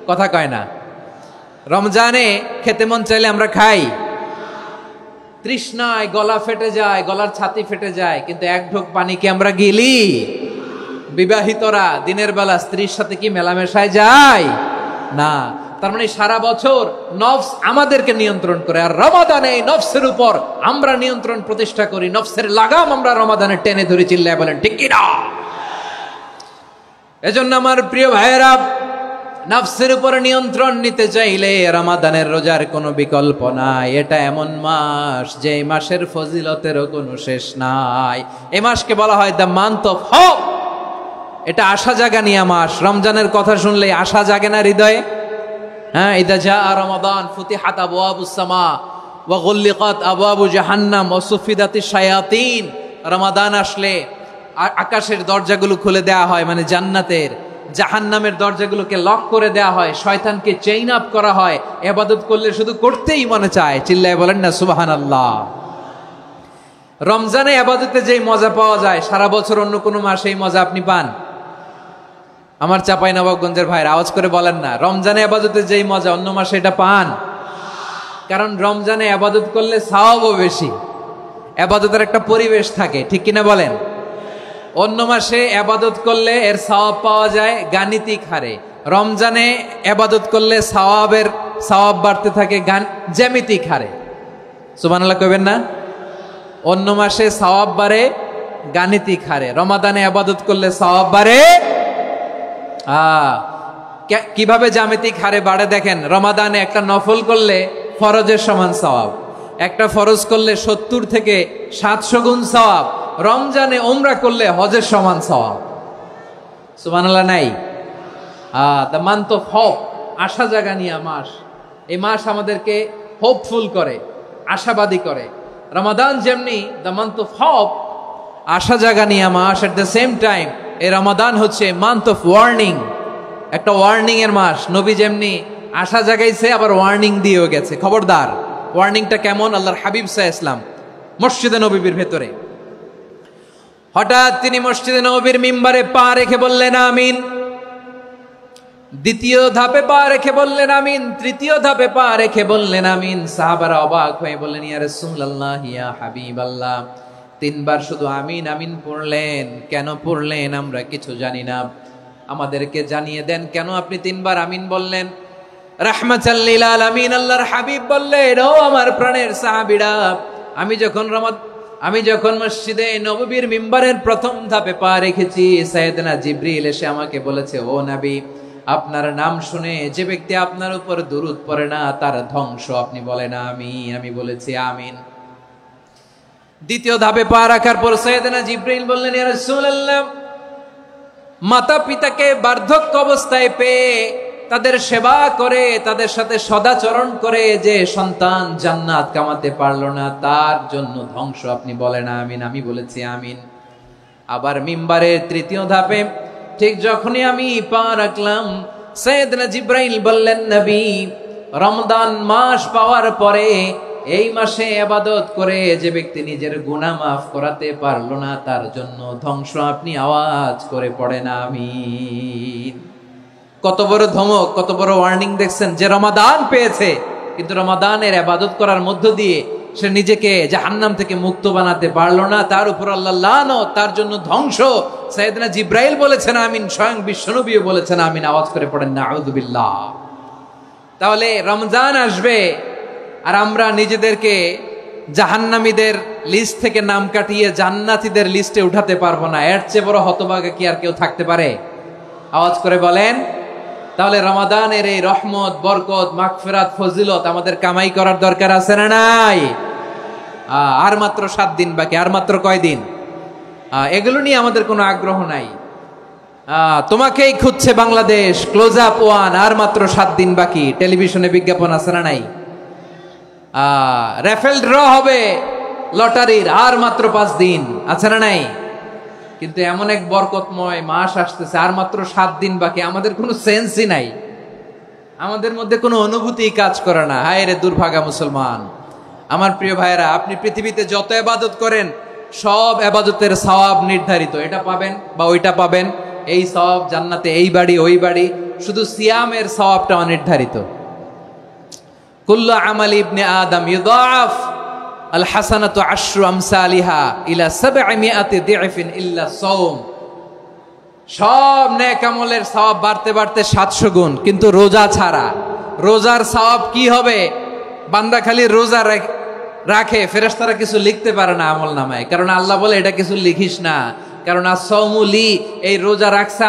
Speaker 1: কথা কয় না। রমজানে খেতে মন চাইলে আমরা খাই, তৃষ্ণায় গলা ফেটে যায়, গলার ছাতি ফেটে যায়, কিন্তু এক ঢোক পানি কি আমরা গিলি? বিবাহিতরা দিনের বেলা স্ত্রীর সাথে কি মেলামেশায় যায় না? তার মানে সারা বছর নফস আমাদেরকে নিয়ন্ত্রণ করে, আর রমাদানে এই নফসের উপর আমরা নিয়ন্ত্রণ প্রতিষ্ঠা করি। নফসের লাগাম আমরা রমাদানে টেনে ধরে। চিল্লায় বলেন ঠিক কিনা? এজন্য আমার প্রিয় ভাইয়েরা, নফসের উপর নিয়ন্ত্রণ নিতে চাইলে রমাদানের রোজার কোনো বিকল্প নাই। এটা এমন মাস, যে মাসের ফজিলতেরও কোনো শেষ নাই। এই মাসকে বলা হয় দ্য মান্থ অফ হোপ। এটা আশা জাগানিয়া মাস। রমজানের কথা শুনলে আশা জাগে না হৃদয়ে? হ্যাঁ, ইদা জাআ রমাদান ফুতিহাত আবওয়াবুস সামা ওয়া গুল্লিকাত আবওয়াবু জাহান্নাম ওয়া সুফিদাতিশ শায়াতিন। রমাদান আসলে আকাশের দরজাগুলো খুলে দেয়া হয়, মানে জান্নাতের। জাহান্নামের দরজাগুলোকে লক করে দেয়া হয়, শয়তানকে চেইন আপ করা হয়। ইবাদত করলে শুধু করতেই মনে চায়। চিল্লায় বলেন না সুবহানাল্লাহ। রমজানে ইবাদতে যেই মজা পাওয়া যায়, সারা বছর অন্য কোনো মাসে এই মজা আপনি পান? আমার চাঁপাইনবাবগঞ্জের ভাইরা আওয়াজ করে বলেন না, রমজানে ইবাদতে যেই মজা অন্য মাসে এটা পান? কারণ রমজানে ইবাদত করলে সওয়াবও বেশি, ইবাদতের একটা পরিবেশ থাকে, ঠিক কিনা বলেন? অন্য মাসে ইবাদত করলে এর সওয়াব পাওয়া যায় গাণিতিক হারে, রমজানে ইবাদত করলে সওয়াব বাড়তে থাকে জ্যামিতিক হারে। সুবহানাল্লাহ কইবেন না? অন্য মাসে সওয়াব বাড়ে গাণিতিক হারে, রমাদানে ইবাদত করলে সওয়াব বাড়ে কিভাবে জ্যামিতিক হারে বাড়ে দেখেন। রমাদানে একটা নফল করলে ফরজের সমান সওয়াব, একটা ফরজ করলে 70 থেকে 700 গুণ সওয়াব, রমজানে উমরা করলে হজের সমান সওয়াব। সুবহানাল্লাহ নাই? দ্য মান্থ অফ হোপ, আশা জাগানিয়া মাস। এই মাস আমাদেরকে হোপফুল করে, আশাবাদী করে। রমাদান যেমনি দ্য মান্থ অফ হোপ, আশা জাগানিয়া মাস, এট দ্য সেম টাইম এই রমাদান হচ্ছে মান্থ অফ ওয়ার্নিং, একটা ওয়ার্নিং এর মাস। নবী যেমনি আশা জাগাইছে, আবার ওয়ার্নিং দিয়েও গেছে, খবরদার। ওয়ার্নিংটা কেমন? আল্লাহর হাবিব সাল্লাল্লাহু আলাইহি ওয়াসাল্লাম মসজিদে নববীর ভেতরে, হঠাৎ তিনি মসজিদে নববীর মিম্বারে পা রেখে বললেন আমিন। দ্বিতীয় ধাপে পা রেখে বললেন আমিন, তৃতীয় ধাপে পা রেখে বললেন আমিন। সাহাবারা অবাক হয়ে বললেন, ইয়া রাসূলুল্লাহ, ইয়া হাবিবাল্লাহ, তিনবার শুধু আমিন আমিন পড়লেন। কেন পড়লেন আমরা কিছু জানি না, আমাদেরকে জানিয়ে দেন কেন আপনি তিনবার আমিন বললেন। রাহমাতাল লিল আলামিন আল্লাহর হাবিব বললেন, ও আমার প্রাণের সাহাবীরা, আমি যখন মসজিদে নববীর মিম্বারের প্রথম ধাপে পা রেখেছি, সাইয়েদনা জিবরিল এসে আমাকে বলেছে, ও নবী, আপনার নাম শুনে যে ব্যক্তি আপনার উপর দুরূদ পড়ে না তার ধ্বংস। আপনি বলেন আমিন। আমি বলেছি আমিন। দ্বিতীয় ধাপে পা রাখার পর সাইয়েদনা জিবরিল বললেন, ইয়া রাসূলুল্লাহ, মাতা পিতাকে বার্ধক্য অবস্থায় পেয়ে তাদের সেবা করে, তাদের সাথে সদাচরণ করে যে সন্তান জান্নাত কামাতে পারলো না তার জন্য ধ্বংস। আপনি বলেন আমিন। আমি বলেছি আমিন। আবার মিম্বারের তৃতীয় ধাপে ঠিক যখনই আমি পা রাখলাম, সাইয়েদনা জিবরাইল বললেন, নবী, রমজান মাস পাওয়ার পরে এই মাসে ইবাদত করে যে ব্যক্তি নিজের গুনাহ মাফ করাতে পারলো না তার জন্য ধ্বংস। আপনি আওয়াজ করে পড়েন আমিন। কত বড় ধমক, কত বড় ওয়ার্নিং দেখছেন। যে রমাদান পেয়েছে কিন্তু রমাদানের ইবাদত করার মধ্য দিয়ে সে নিজেকে জাহান্নাম থেকে মুক্ত বানাতে পারলো না, তার উপর আল্লাহ লানত, তার জন্য ধ্বংস। সাইয়েদনা জিবরাইল বলেছেন আমিন, স্বয়ং বিশ্বনবীও বলেছেন আমিন। আওয়াজ করে পড়েন নাউযুবিল্লাহ। তাহলে রমজান আসবে আর আমরা নিজেদেরকে জাহান্নামীদের লিস্ট থেকে নাম কাটিয়ে জান্নাতীদের লিস্টে উঠাতে পারবো না। এর চেয়ে বড় হতভাগা কি আর কেউ থাকতে পারে? আওয়াজ করে বলেন। তাহলে রমাদানের এই রহমত, বরকত, মাগফিরাত, ফজিলত আমাদের কামাই করার দরকার আছে না নাই? আর মাত্র 7 দিন বাকি। আর মাত্র কয় দিন? এগুলো নিয়ে আমাদের কোনো আগ্রহ নাই। তোমাকেই খুঁজছে বাংলাদেশ, ক্লোজ আপ ওয়ান, আর মাত্র 7 দিন বাকি। টেলিভিশনে বিজ্ঞাপন আছে না নাই? রেফেল ড্র হবে লটারির, আর মাত্র 5 দিন, আছে না নাই? কিন্তু এমন এক বরকতময় মাস আসতেছে, আর মাত্র 7 দিন বাকি। আমাদের কোনো সেন্সই নাই, আমাদের মধ্যে কোনো অনুভূতি কাজ করে না। হায় রে দুর্ভাগা মুসলমান। আমার প্রিয় ভাইরা, আপনি পৃথিবীতে যত ইবাদত করেন সব ইবাদতের সওয়াব নির্ধারিত। এটা পাবেন বা ওইটা পাবেন, এই সওয়াব জান্নাতে, এই বাড়ি ওই বাড়ি। শুধু সিয়ামের সওয়াবটা অনির্ধারিত। কুল্লু আমালি ইবনে আদম ইউদাআফ আল হাসানাতু আশরু আমসালিহা ইলা 700 দি'ফিন ইল্লা সাওম। সব নেক আমলের সওয়াব বাড়তে বাড়তে 700 গুণ, কিন্তু রোজা ছাড়া। রোজার সওয়াব কি হবে? বান্দা খালি রোজা রাখে, ফেরেশতারা কিছু লিখতে পারে না আমল নামায়, কারণ আল্লাহ বলে এটা কিছু লিখিস না, কারণ আস-সাওমু লি, এই রোজা রাখছে